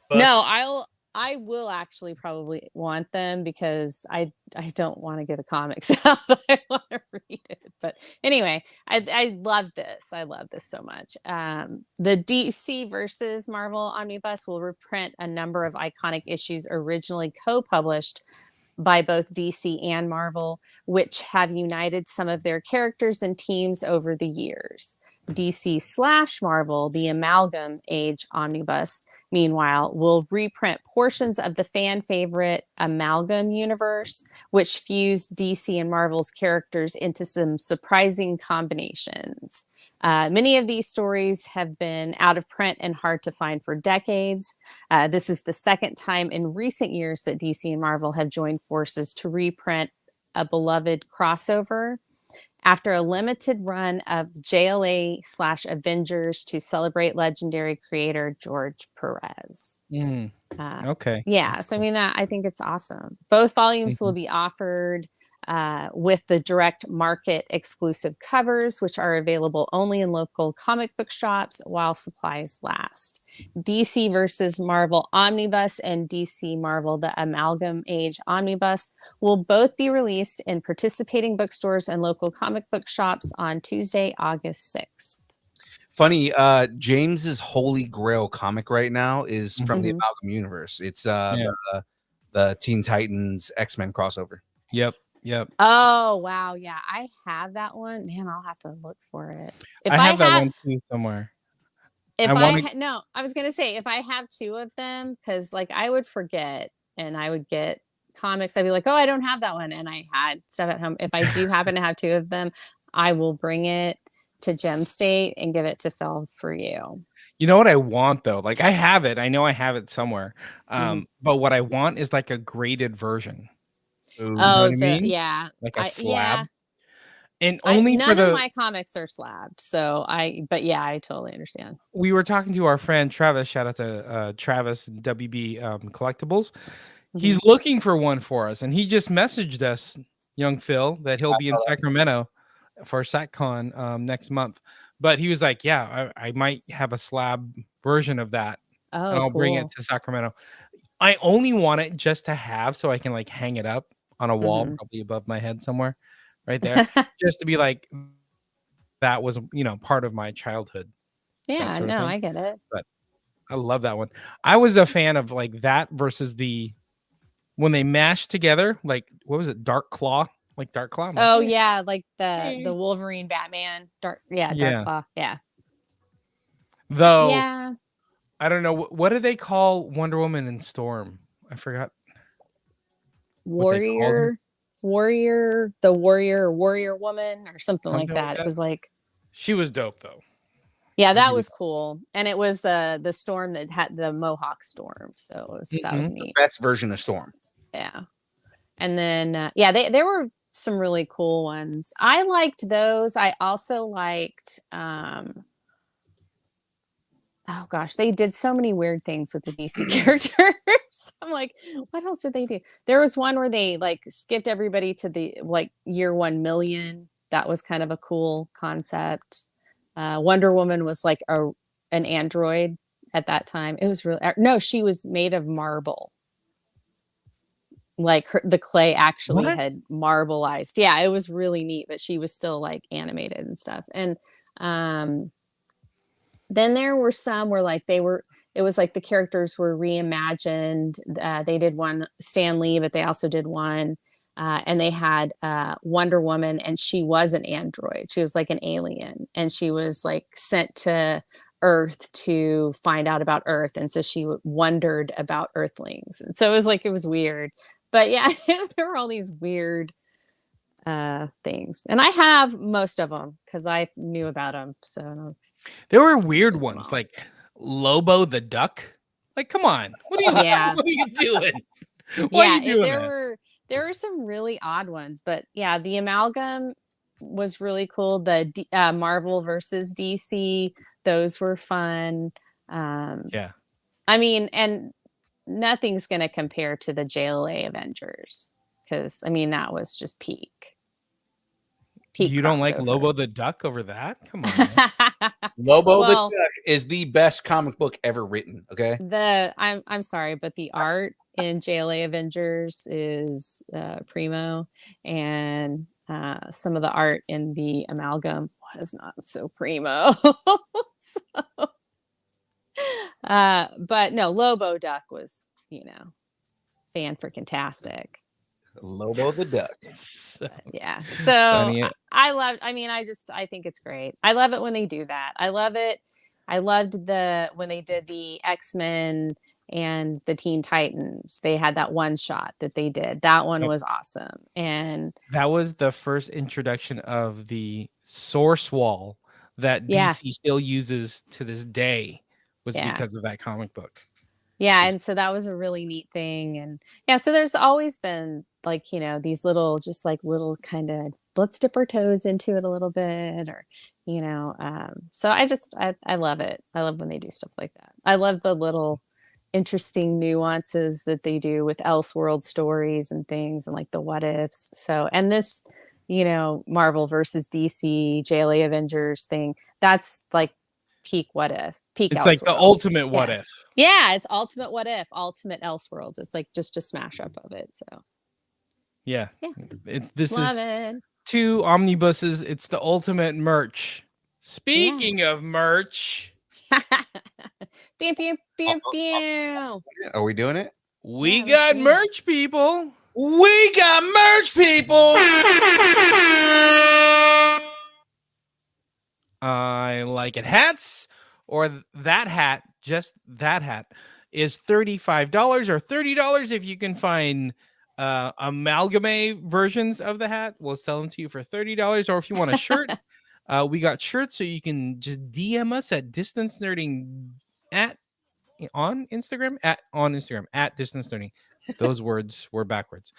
No, I will actually probably want them because I don't want to get the comics out. I want to read it. But anyway, I love this. I love this so much. The DC versus Marvel Omnibus will reprint a number of iconic issues originally co-published by both DC and Marvel, which have united some of their characters and teams over the years. DC/Marvel, the Amalgam Age Omnibus, meanwhile, will reprint portions of the fan favorite Amalgam universe, which fuse DC and Marvel's characters into some surprising combinations. Many of these stories have been out of print and hard to find for decades. This is the second time in recent years that DC and Marvel have joined forces to reprint a beloved crossover. After a limited run of JLA/Avengers to celebrate legendary creator George Perez. Okay. Yeah, so I mean I think it's awesome. Both volumes will be offered with the direct market exclusive covers, which are available only in local comic book shops while supplies last. DC versus Marvel Omnibus and DC Marvel The Amalgam Age Omnibus will both be released in participating bookstores and local comic book shops on Tuesday, August 6th. Funny, James's holy grail comic right now is from the Amalgam universe. It's the Teen Titans X-Men crossover. Yep. Oh wow, yeah, I have that one. Man, I'll have to look for it. If I have that one too somewhere. If I was gonna say if I have two of them, because like I would forget and I would get comics. I'd be like, oh, I don't have that one, and I had stuff at home. If I do happen to have two of them, I will bring it to Gem State and give it to Phil for you. You know what I want though? Like I have it. I know I have it somewhere. But what I want is like a graded version. Ooh, you know what I mean? Yeah, like a slab. Yeah. And only none of my comics are slabbed, so but yeah, I totally understand. We were talking to our friend Travis. Shout out to Travis and WB Collectibles. He's looking for one for us, and he just messaged us, young Phil, that he'll be in Sacramento for SatCon next month. But he was like, "Yeah, I might have a slab version of that, and I'll bring it to Sacramento. I only want it just to have, so I can like hang it up on a wall, probably above my head somewhere, right there, just to be like, that was part of my childhood." Yeah, no, I get it. But I love that one. I was a fan of like that versus when they mashed together, like what was it, Dark Claw? Like Dark Claw. Oh yeah, like the Wolverine Batman. Dark Claw. Yeah. Though yeah. I don't know what do they call Wonder Woman and Storm? I forgot. Warrior Woman or something like that. It was like she was dope though. Yeah, that was cool. And it was the Storm that had the Mohawk Storm. So that was neat. The best version of Storm. Yeah. And then there were some really cool ones. I liked those. I also liked oh gosh, they did so many weird things with the DC characters. I'm like, what else did they do? There was one where they like skipped everybody to the like year 1 million. That was kind of a cool concept. Wonder Woman was like an android at that time. It was really no, she was made of marble. Like the clay actually had marbleized. Yeah, it was really neat, but she was still like animated and stuff. And then there were some where like it was like the characters were reimagined. They did one Stan Lee, but they also did one and they had Wonder Woman, and she was an android. She was like an alien, and she was like sent to Earth to find out about Earth, and so she wondered about Earthlings, and so it was weird. But yeah, there were all these weird things, and I have most of them because I knew about them. So there were weird ones like Lobo the Duck. Like, come on, what are you doing? There were some really odd ones, but yeah, the Amalgam was really cool. The Marvel versus DC, those were fun. Yeah, I mean, and nothing's gonna compare to the JLA Avengers because I mean that was just peak. peak. You don't like crossover. Lobo the Duck over that? Come on. Man. Lobo Well- the Duck is the best comic book ever written. Okay. I'm sorry, but the art in JLA Avengers is primo, and some of the art in the Amalgam was not so primo. So, but no, Lobo Duck was, fan freaking tastic. Lobo the Duck. So, Yeah. So Funny. I think it's great. I love it when they do that. I love it. I loved when they did the X-Men and the Teen Titans. They had that one shot that they did. That one Yep. was awesome. And that was the first introduction of the source wall that Yeah. DC still uses to this day, was Yeah. because of that comic book. yeah, and so that was a really neat thing. And yeah, so there's always been like, these little kind of, let's dip our toes into it a little bit, or, so I love it. I love when they do stuff like that. I love the little interesting nuances that they do with Elseworld stories and things, and like the what ifs. So, and this, Marvel versus DC, JLA Avengers thing, that's like peak what if, peak It's like the Elseworlds. ultimate what if. Yeah, it's ultimate what if, ultimate Elseworlds. It's like just a smash up of it. So Yeah. Yeah. This love is it. 2 omnibuses. It's the ultimate merch. Speaking of merch, Pew, pew, pew, pew. Are we doing it? we Yeah, let's got do it. merch, people. We got merch, people. I like it. Hats, or that hat, just that hat, is $35 or $30 if you can find amalgame versions of the hat. We'll sell them to you for $30. Or if you want a shirt, we got shirts, so you can just DM us at Distance Nerding on Instagram at Distance Nerding. Those words were backwards.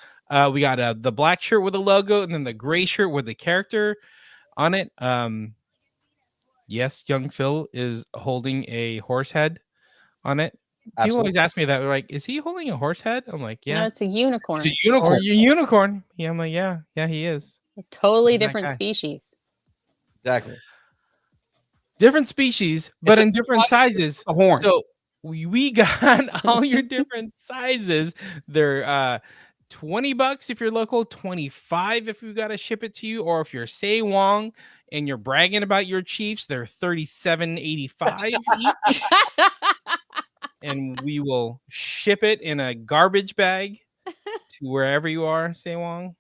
We got the black shirt with the logo, and then the gray shirt with the character on it. Yes, young Phil is holding a horse head on it. People Absolutely. always ask me that. They're like, is he holding a horse head? I'm like, No, yeah. it's a unicorn. It's a Or unicorn. a unicorn. Yeah, I'm like, yeah, he is. A totally That different guy. species. Exactly. Different species, but It's a in different sizes. A horn. So we got all your different sizes. They're $20 if you're local, $25 if we got to ship it to you, or if you're Say Wong and you're bragging about your Chiefs, they're $37.85 each, and we will ship it in a garbage bag to wherever you are, Say Wong.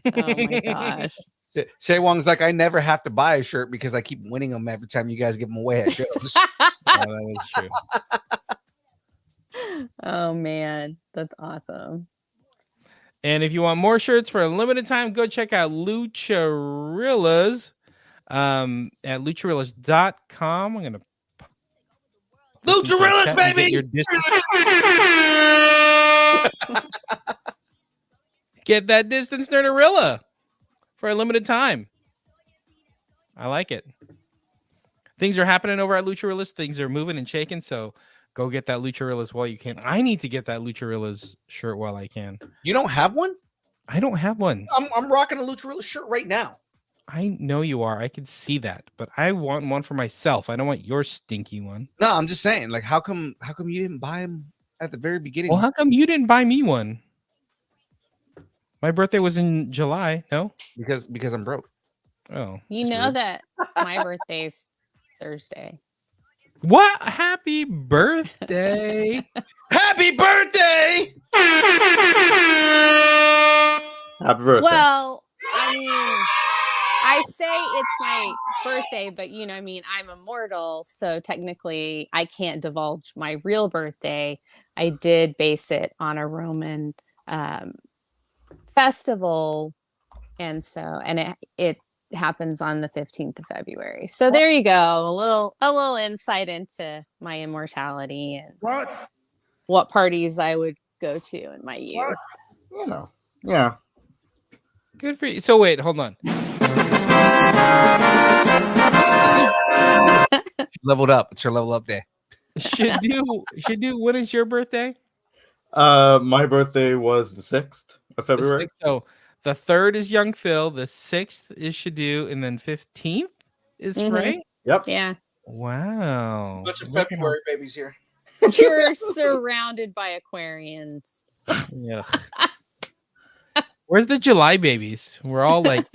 Oh my gosh. Say Wong's like, I never have to buy a shirt because I keep winning them every time you guys give them away at shows. Yeah, that is true. Oh man, that's awesome. And if you want more shirts for a limited time, go check out Lucharillas at lucharillas.com. I'm gonna Lucharillas, baby! Get that Distance Nerdarilla for a limited time. I like it. Things are happening over at Lucharillas. Things are moving and shaking, so go get that Lucharillas while you can. I need to get that Lucharillas shirt while I can. You don't have one? I don't have one. I'm rocking a Lucharillas shirt right now. I know you are. I can see that, but I want one for myself. I don't want your stinky one. No, I'm just saying, like, how come you didn't buy them at the very beginning? Well, how come you didn't buy me one? My birthday was in July. No? Because I'm broke. Oh. You that's know weird. that my birthday's Thursday. What? Happy birthday. Happy birthday! Happy birthday. Well, I mean, I say it's my birthday, but I'm immortal, so technically I can't divulge my real birthday. I did base it on a Roman festival, and it happens on the 15th of February. So there you go, a little insight into my immortality and what parties I would go to in my youth. Yeah. Good for you. So wait, hold on. Leveled up. It's her level up day. Should do. When is your birthday? My birthday was the 6th of The February. 6th. So The 3rd is Young Phil. The 6th is Shadu, and then 15th is Mhm. Frey. Yep. Yeah. Wow. Bunch of Look at February babies here. You're surrounded by Aquarians. Yeah. Where's the July babies? We're all like,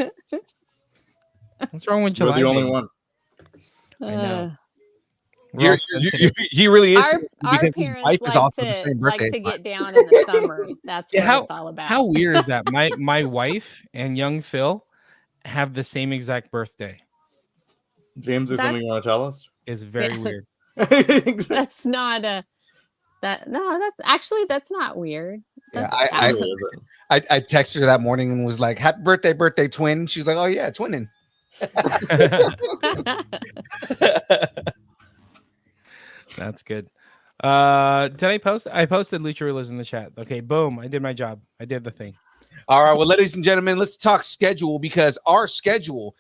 what's wrong with You're July? the only babies? one. I know. Uh, We're all sensitive. He really is our because his parents wife is also the like same like birthday. to get down in the summer. That's Yeah, what it's all about. How weird is that? My wife and young Phil have the same exact birthday. James, there's That- something you want to tell us? It's very Yeah. weird. That's not a that no, that's not weird. Yeah, That's I- Really, is it? I texted her that morning and was like, "Happy birthday, twin." She's like, "Oh yeah, twinning." That's good. Did I post? I posted Lucha Rulas in the chat. Okay, boom. I did my job. I did the thing. All right, well, ladies and gentlemen, let's talk schedule because our schedule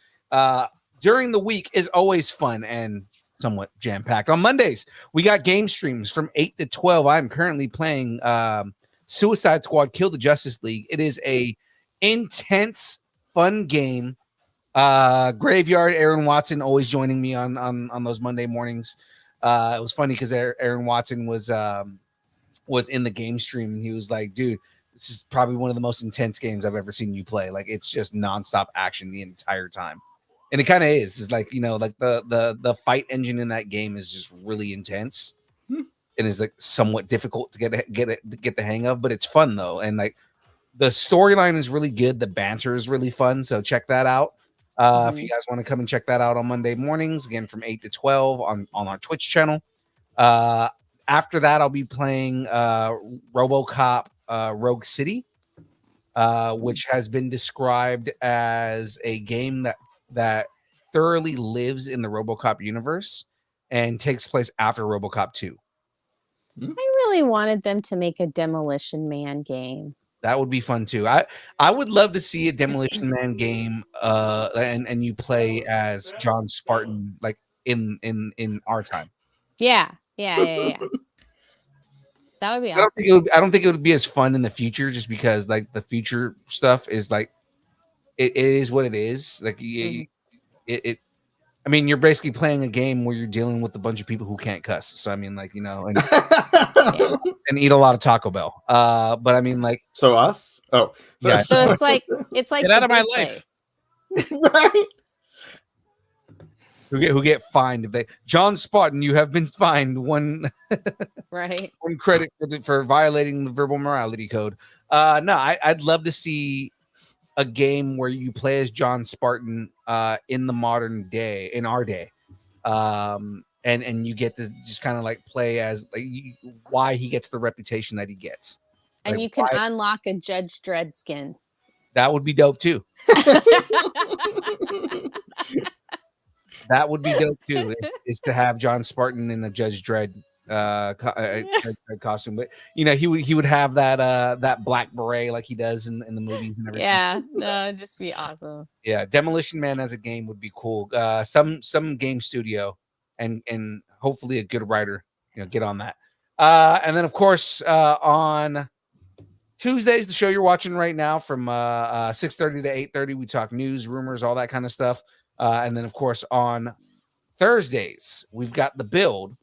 during the week is always fun and somewhat jam-packed. On Mondays, we got game streams from 8 to 12. I'm currently playing Suicide Squad Kill the Justice League. It is a intense, fun game. Graveyard, Aaron Watson always joining me on those Monday mornings. It was funny because Aaron Watson was in the game stream and he was like, dude, this is probably one of the most intense games I've ever seen you play. Like it's just nonstop action the entire time. And it kind of is. It's like, you know, like the fight engine in that game is just really intense and is like somewhat difficult to get the hang of, but it's fun though. And like the storyline is really good. The banter is really fun. So check that out. If you guys want to come and check that out on Monday mornings, again from 8 to 12 on our Twitch channel. After that, I'll be playing RoboCop Rogue City, which has been described as a game that thoroughly lives in the RoboCop universe and takes place after RoboCop 2. I really wanted them to make a Demolition Man game. That would be fun too. I would love to see a Demolition Man game, and you play as John Spartan, like in our time. Yeah. That would be awesome. I don't think it would be as fun in the future, just because like the future stuff is like it is what it is. Like it. I mean, you're basically playing a game where you're dealing with a bunch of people who can't cuss. So I mean, like, you know, and eat a lot of Taco Bell. But I mean, like, So us? Oh, Yeah. So it's like Get out The of my Good life. Place. right. who get fined if they John Spartan, you have been fined one Right. credit for violating the verbal morality code. No, I'd love to see a game where you play as John Spartan in the modern day, in our day. And you get to just kind of like play as like why he gets the reputation that he gets. And Like, you can why- unlock a Judge Dredd skin. That would be dope too. That would be dope too. Is to have John Spartan in a Judge Dredd Judge Dredd costume, but you know he would have that black beret like he does in the movies and everything. Yeah, that'd just be awesome. Yeah, Demolition Man as a game would be cool. Some game studio and hopefully a good writer, you know, get on that. And then of course on Tuesdays, the show you're watching right now from 6:30 to 8:30, we talk news, rumors, all that kind of stuff. And then of course on Thursdays, we've got the build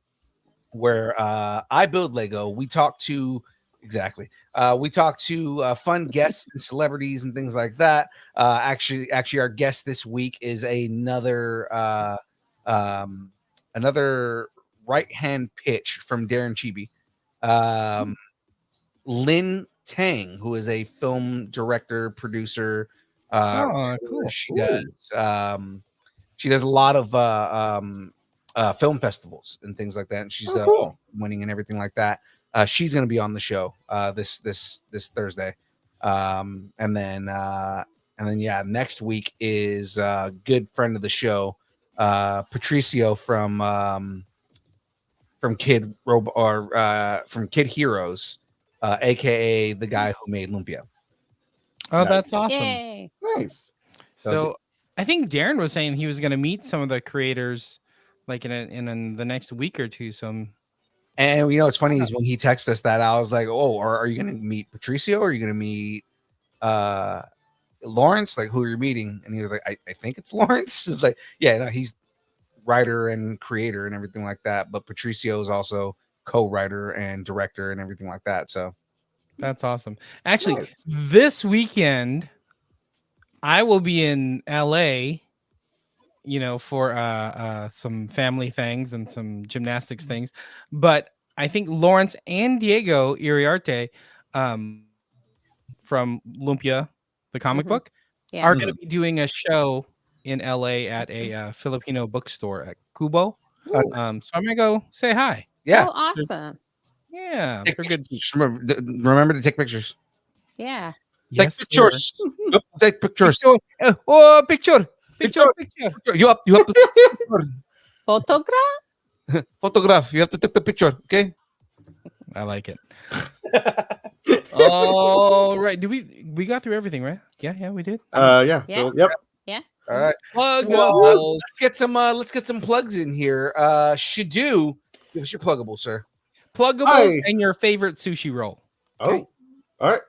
where I build Lego. We talk to fun guests and celebrities and things like that. Actually, our guest this week is another right-hand pitch from Darren Chibi. Lynn Tang, who is a film director, producer. Cool. She does a lot of film festivals and things like that, and she's cool. winning and everything like that. She's going to be on the show this Thursday, and then yeah, next week is a good friend of the show, Patricio from Kid Heroes, aka the guy who made Lumpia. Oh, that's awesome. Yay. Nice. So I think Darren was saying he was going to meet some of the creators like in the next week or two. So And you know what's funny is when he texted us that, I was like, "Oh, are you going to meet Patricio? Or are you going to meet Lawrence, like, who are you meeting? And he was like, I think it's Lawrence. It's like, yeah, no, he's writer and creator and everything like that. But Patricio is also co-writer and director and everything like that. So That's awesome. Actually, Nice. this weekend I will be in LA, for some family things and some gymnastics things. But I think Lawrence and Diego Iriarte from Lumpia, the comic Mhm. book, Yeah. are going to be doing a show in LA at a Filipino bookstore at Kubo. Oh, So I'm gonna go say hi. yeah, Oh, awesome. Yeah, take they're good. pictures. Remember to take pictures. Yeah. Yes, Take pictures. Yep, take pictures. Picture. Oh, picture. You have to Photograph? photograph. You have to take the picture. Okay. I like it. All right. Did we got through everything, right? Yeah, we did. Yeah. Yeah. Yep. All right. Plug Well, let's get some plugs in here. Shadu, give us your pluggable, sir. pluggables Hi. and your favorite sushi roll. Oh, all right,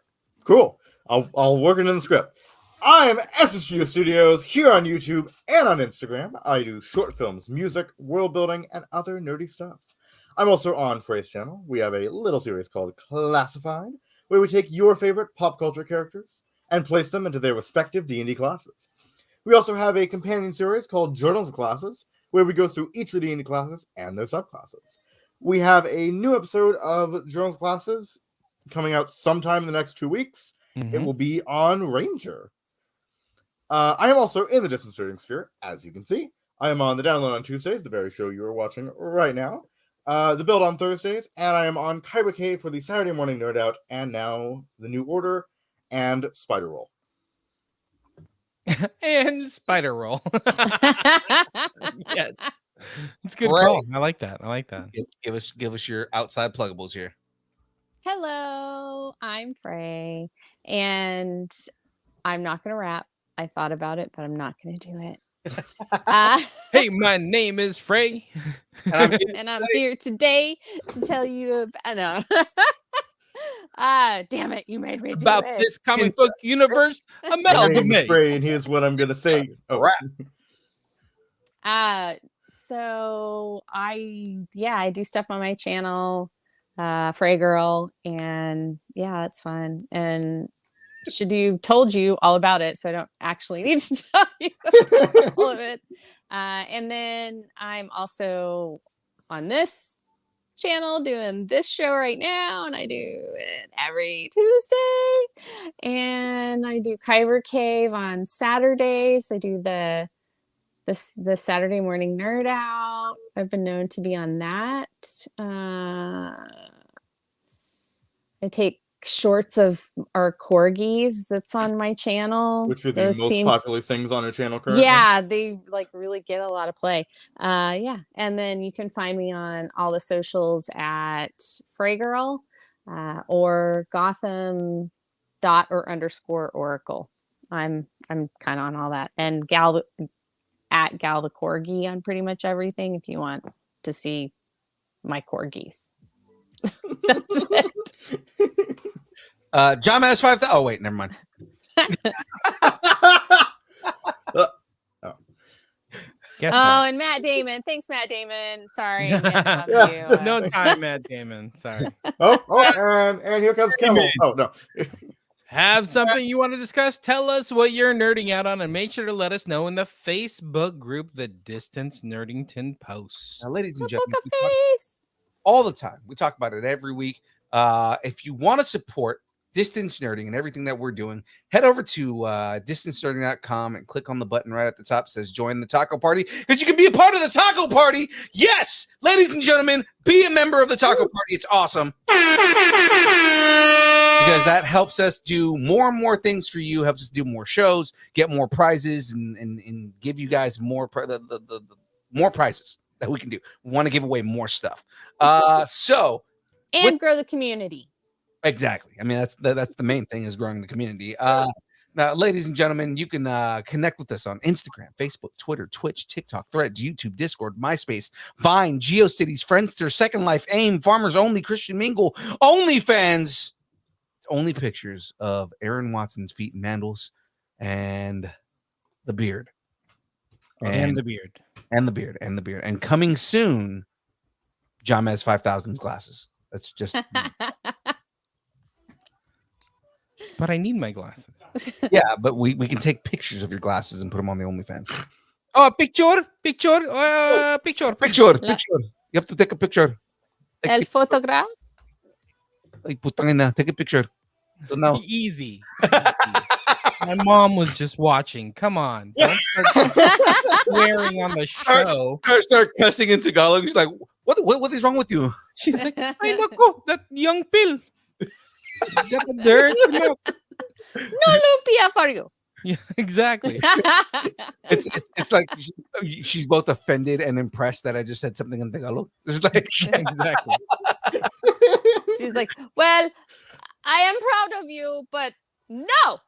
cool. I'll work it in the script. I am SSU Studios here on YouTube and on Instagram. I do short films, music, world building, and other nerdy stuff. I'm also on Frey's channel. We have a little series called Classified, where we take your favorite pop culture characters and place them into their respective D&D classes. We also have a companion series called Journals of Classes, where we go through each of the D&D classes and their subclasses. We have a new episode of Journals of Classes coming out sometime in the next 2 weeks. It will be on Ranger. I am also in the Distance Learning Sphere, as you can see. I am on the Download on Tuesdays, the very show you are watching right now. The Build on Thursdays, and I am on Kyber Cave for the Saturday Morning Nerd Out, and now the New Order and Spider Roll. And spider roll. Yes. It's a good Right. call. I like that. Give us your outside pluggables here. Hello, I'm Frey, and I'm not gonna rap. I thought about it, but I'm not gonna do it. Hey, my name is Frey. And I'm here today to tell you about. Damn it! You made me do About it. this comic book universe amalgamate. Spray, and here's what I'm gonna say. Oh, Rap. So I do stuff on my channel, Frey Girl, and yeah, it's fun. And Shadu told you all about it, so I don't actually need to tell you all of it. And then I'm also on this channel doing this show right now, and I do it every Tuesday. And I do Kyber Cave on Saturdays. I do the Saturday Morning Nerd Out. I've been known to be on that. I take shorts of our corgis that's on my channel. which are the Those most seem- popular things on your channel currently? Yeah, they like really get a lot of play. Yeah, and then you can find me on all the socials at Fraygirl or Gotham.or_Oracle. I'm kind of on all that, and at Gal the Corgi on pretty much everything if you want to see my corgis. That's it. John Mass 5000. Oh wait, never mind. Guess Oh, not. and Matt Damon. Thanks, Matt Damon. Sorry. I love you. No time, Matt Damon. Sorry. and here comes Camel. Oh no. Have something you want to discuss? Tell us what you're nerding out on, and make sure to let us know in the Facebook group, The Distance Nerdington Post. Now, ladies and The book gentlemen, of we talk face. all the time. We talk about it every week. If you want to support Distance Nerding and everything that we're doing, head over to distancenerding.com and click on the button right at the top that says join the taco party, because you can be a part of the taco party. Yes, ladies and gentlemen, be a member of the taco party. It's awesome. Because that helps us do more and more things for you, helps us do more shows, get more prizes, and give you guys more more prizes that we can do. We want to give away more stuff. So And grow the community. exactly. I mean, that's the main thing, is growing the community. Now, ladies and gentlemen, you can connect with us on Instagram, Facebook, Twitter, Twitch, TikTok, Threads, YouTube, Discord, MySpace, Vine, GeoCities, Friendster, Second Life, AIM, Farmers Only, Christian Mingle, OnlyFans. Only pictures of Aaron Watson's feet and mandals, and the beard. And the beard. And the beard. And the beard. And coming soon, Jamez 5000's glasses. That's just But I need my glasses. yeah, but we can take pictures of your glasses and put them on the OnlyFans. Oh, picture. Picture. You have to take a picture. El photograph. Ay, putang ina, take a picture. So now, Easy. My mom was just watching. Come on. Don't start swearing on the show. start cussing in Tagalog. She's like, what is wrong with you? She's like, ay, nako, that young pill. She's got the dirt. No lumpia for you. Yeah, exactly. It's like she's both offended and impressed that I just said something in Tagalog. It's like Exactly. She's like, well, I am proud of you, but no.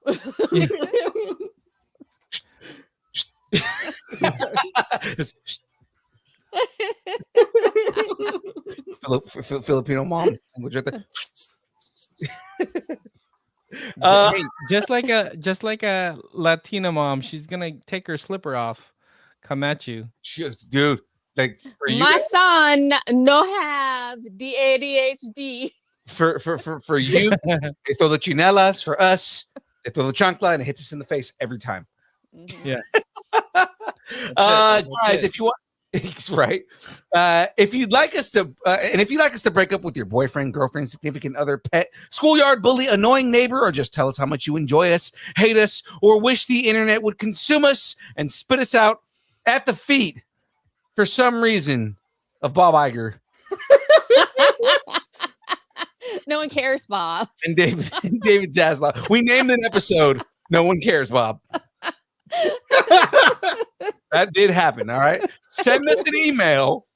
Filipino mom language right there. Hey, just like a Latina mom, she's gonna take her slipper off, come at you. Dude, like for you, My son no have the ADHD. for you, they throw the chinelas. For us, they throw the chancla and it hits us in the face every time. Yeah. Guys, if you want, right? If you'd like us to, and if you'd like us to break up with your boyfriend, girlfriend, significant other, pet, schoolyard bully, annoying neighbor, or just tell us how much you enjoy us, hate us, or wish the internet would consume us and spit us out at the feet for some reason of Bob Iger No one cares, Bob. and David Zaslav. We named an episode. No one cares, Bob. That did happen. All right. Send us an email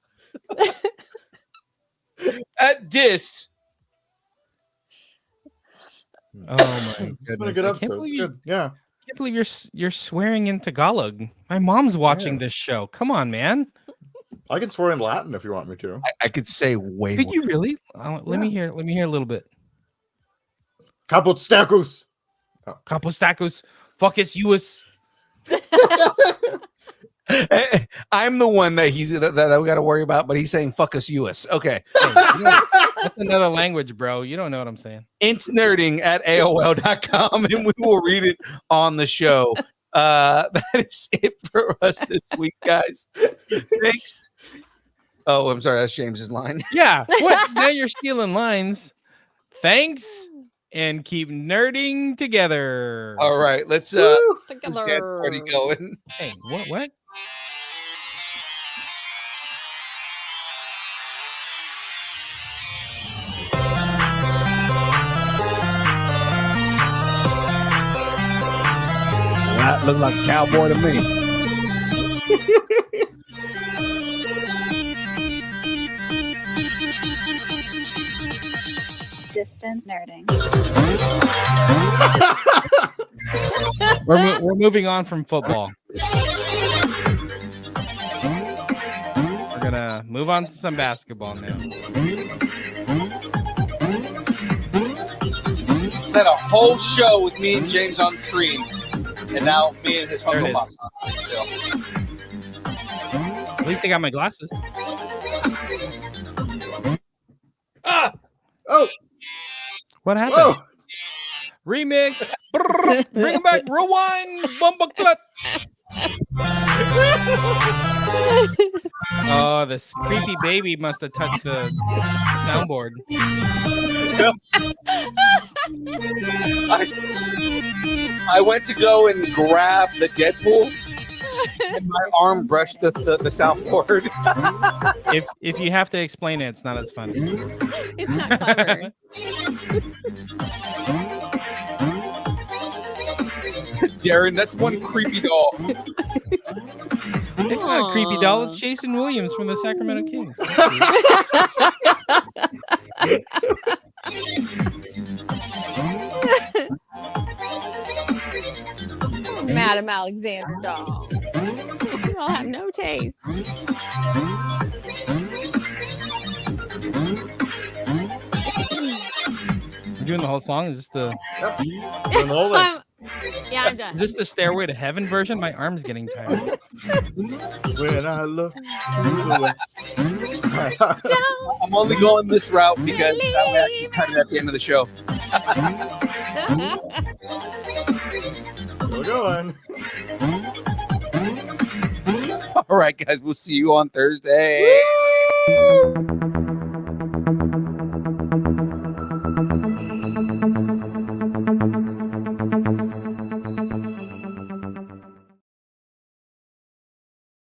at dist. Oh my It's been a goodness! good I episode. can't It's believe, good. Yeah. I can't believe you're swearing in Tagalog. My mom's watching this show. Come on, man. I can swear in Latin if you want me to. I could say way Could more. you really? Let me hear. Let me hear a little bit. Caput stacus. Capostacos, fuckus us. I'm the one that that we got to worry about, but he's saying "fuck us, US." Okay, Hey, that's another language, bro. You don't know what I'm saying. nerding at AOL.com, and we will read it on the show. That is it for us this week, guys. Thanks. Oh, I'm sorry, that's James's line. Yeah. What? Now you're stealing lines. Thanks, and keep nerding together. All right, let's this dance party going. Hey, what? That looked like a cowboy to me. Distance nerding. We're moving on from football. We're gonna move on to some basketball now. Had a whole show with me and James on the screen, and now me and his There it Funko is. Pops. Still. At least I got my glasses. Oh, What happened? whoa. Remix. Brrr. Bring it back. Rewind. Bumba clut. Oh, this creepy baby must have touched the soundboard. I went to go and grab the Deadpool, and my arm brushed the soundboard. If you have to explain it, it's not as funny. It's not clever. Darren, that's one creepy doll. It's not a creepy doll. It's Jason Williams from the Sacramento Kings. Madam Alexander doll. You all have no taste. You're doing the whole song? Is this the Doing the whole thing. Yeah, I'm done. Is this the Stairway to Heaven version? My arm's getting tired. When I look to I'm only going this route because that way I can cut it at the end of the show. We're going. All right, guys, we'll see you on Thursday.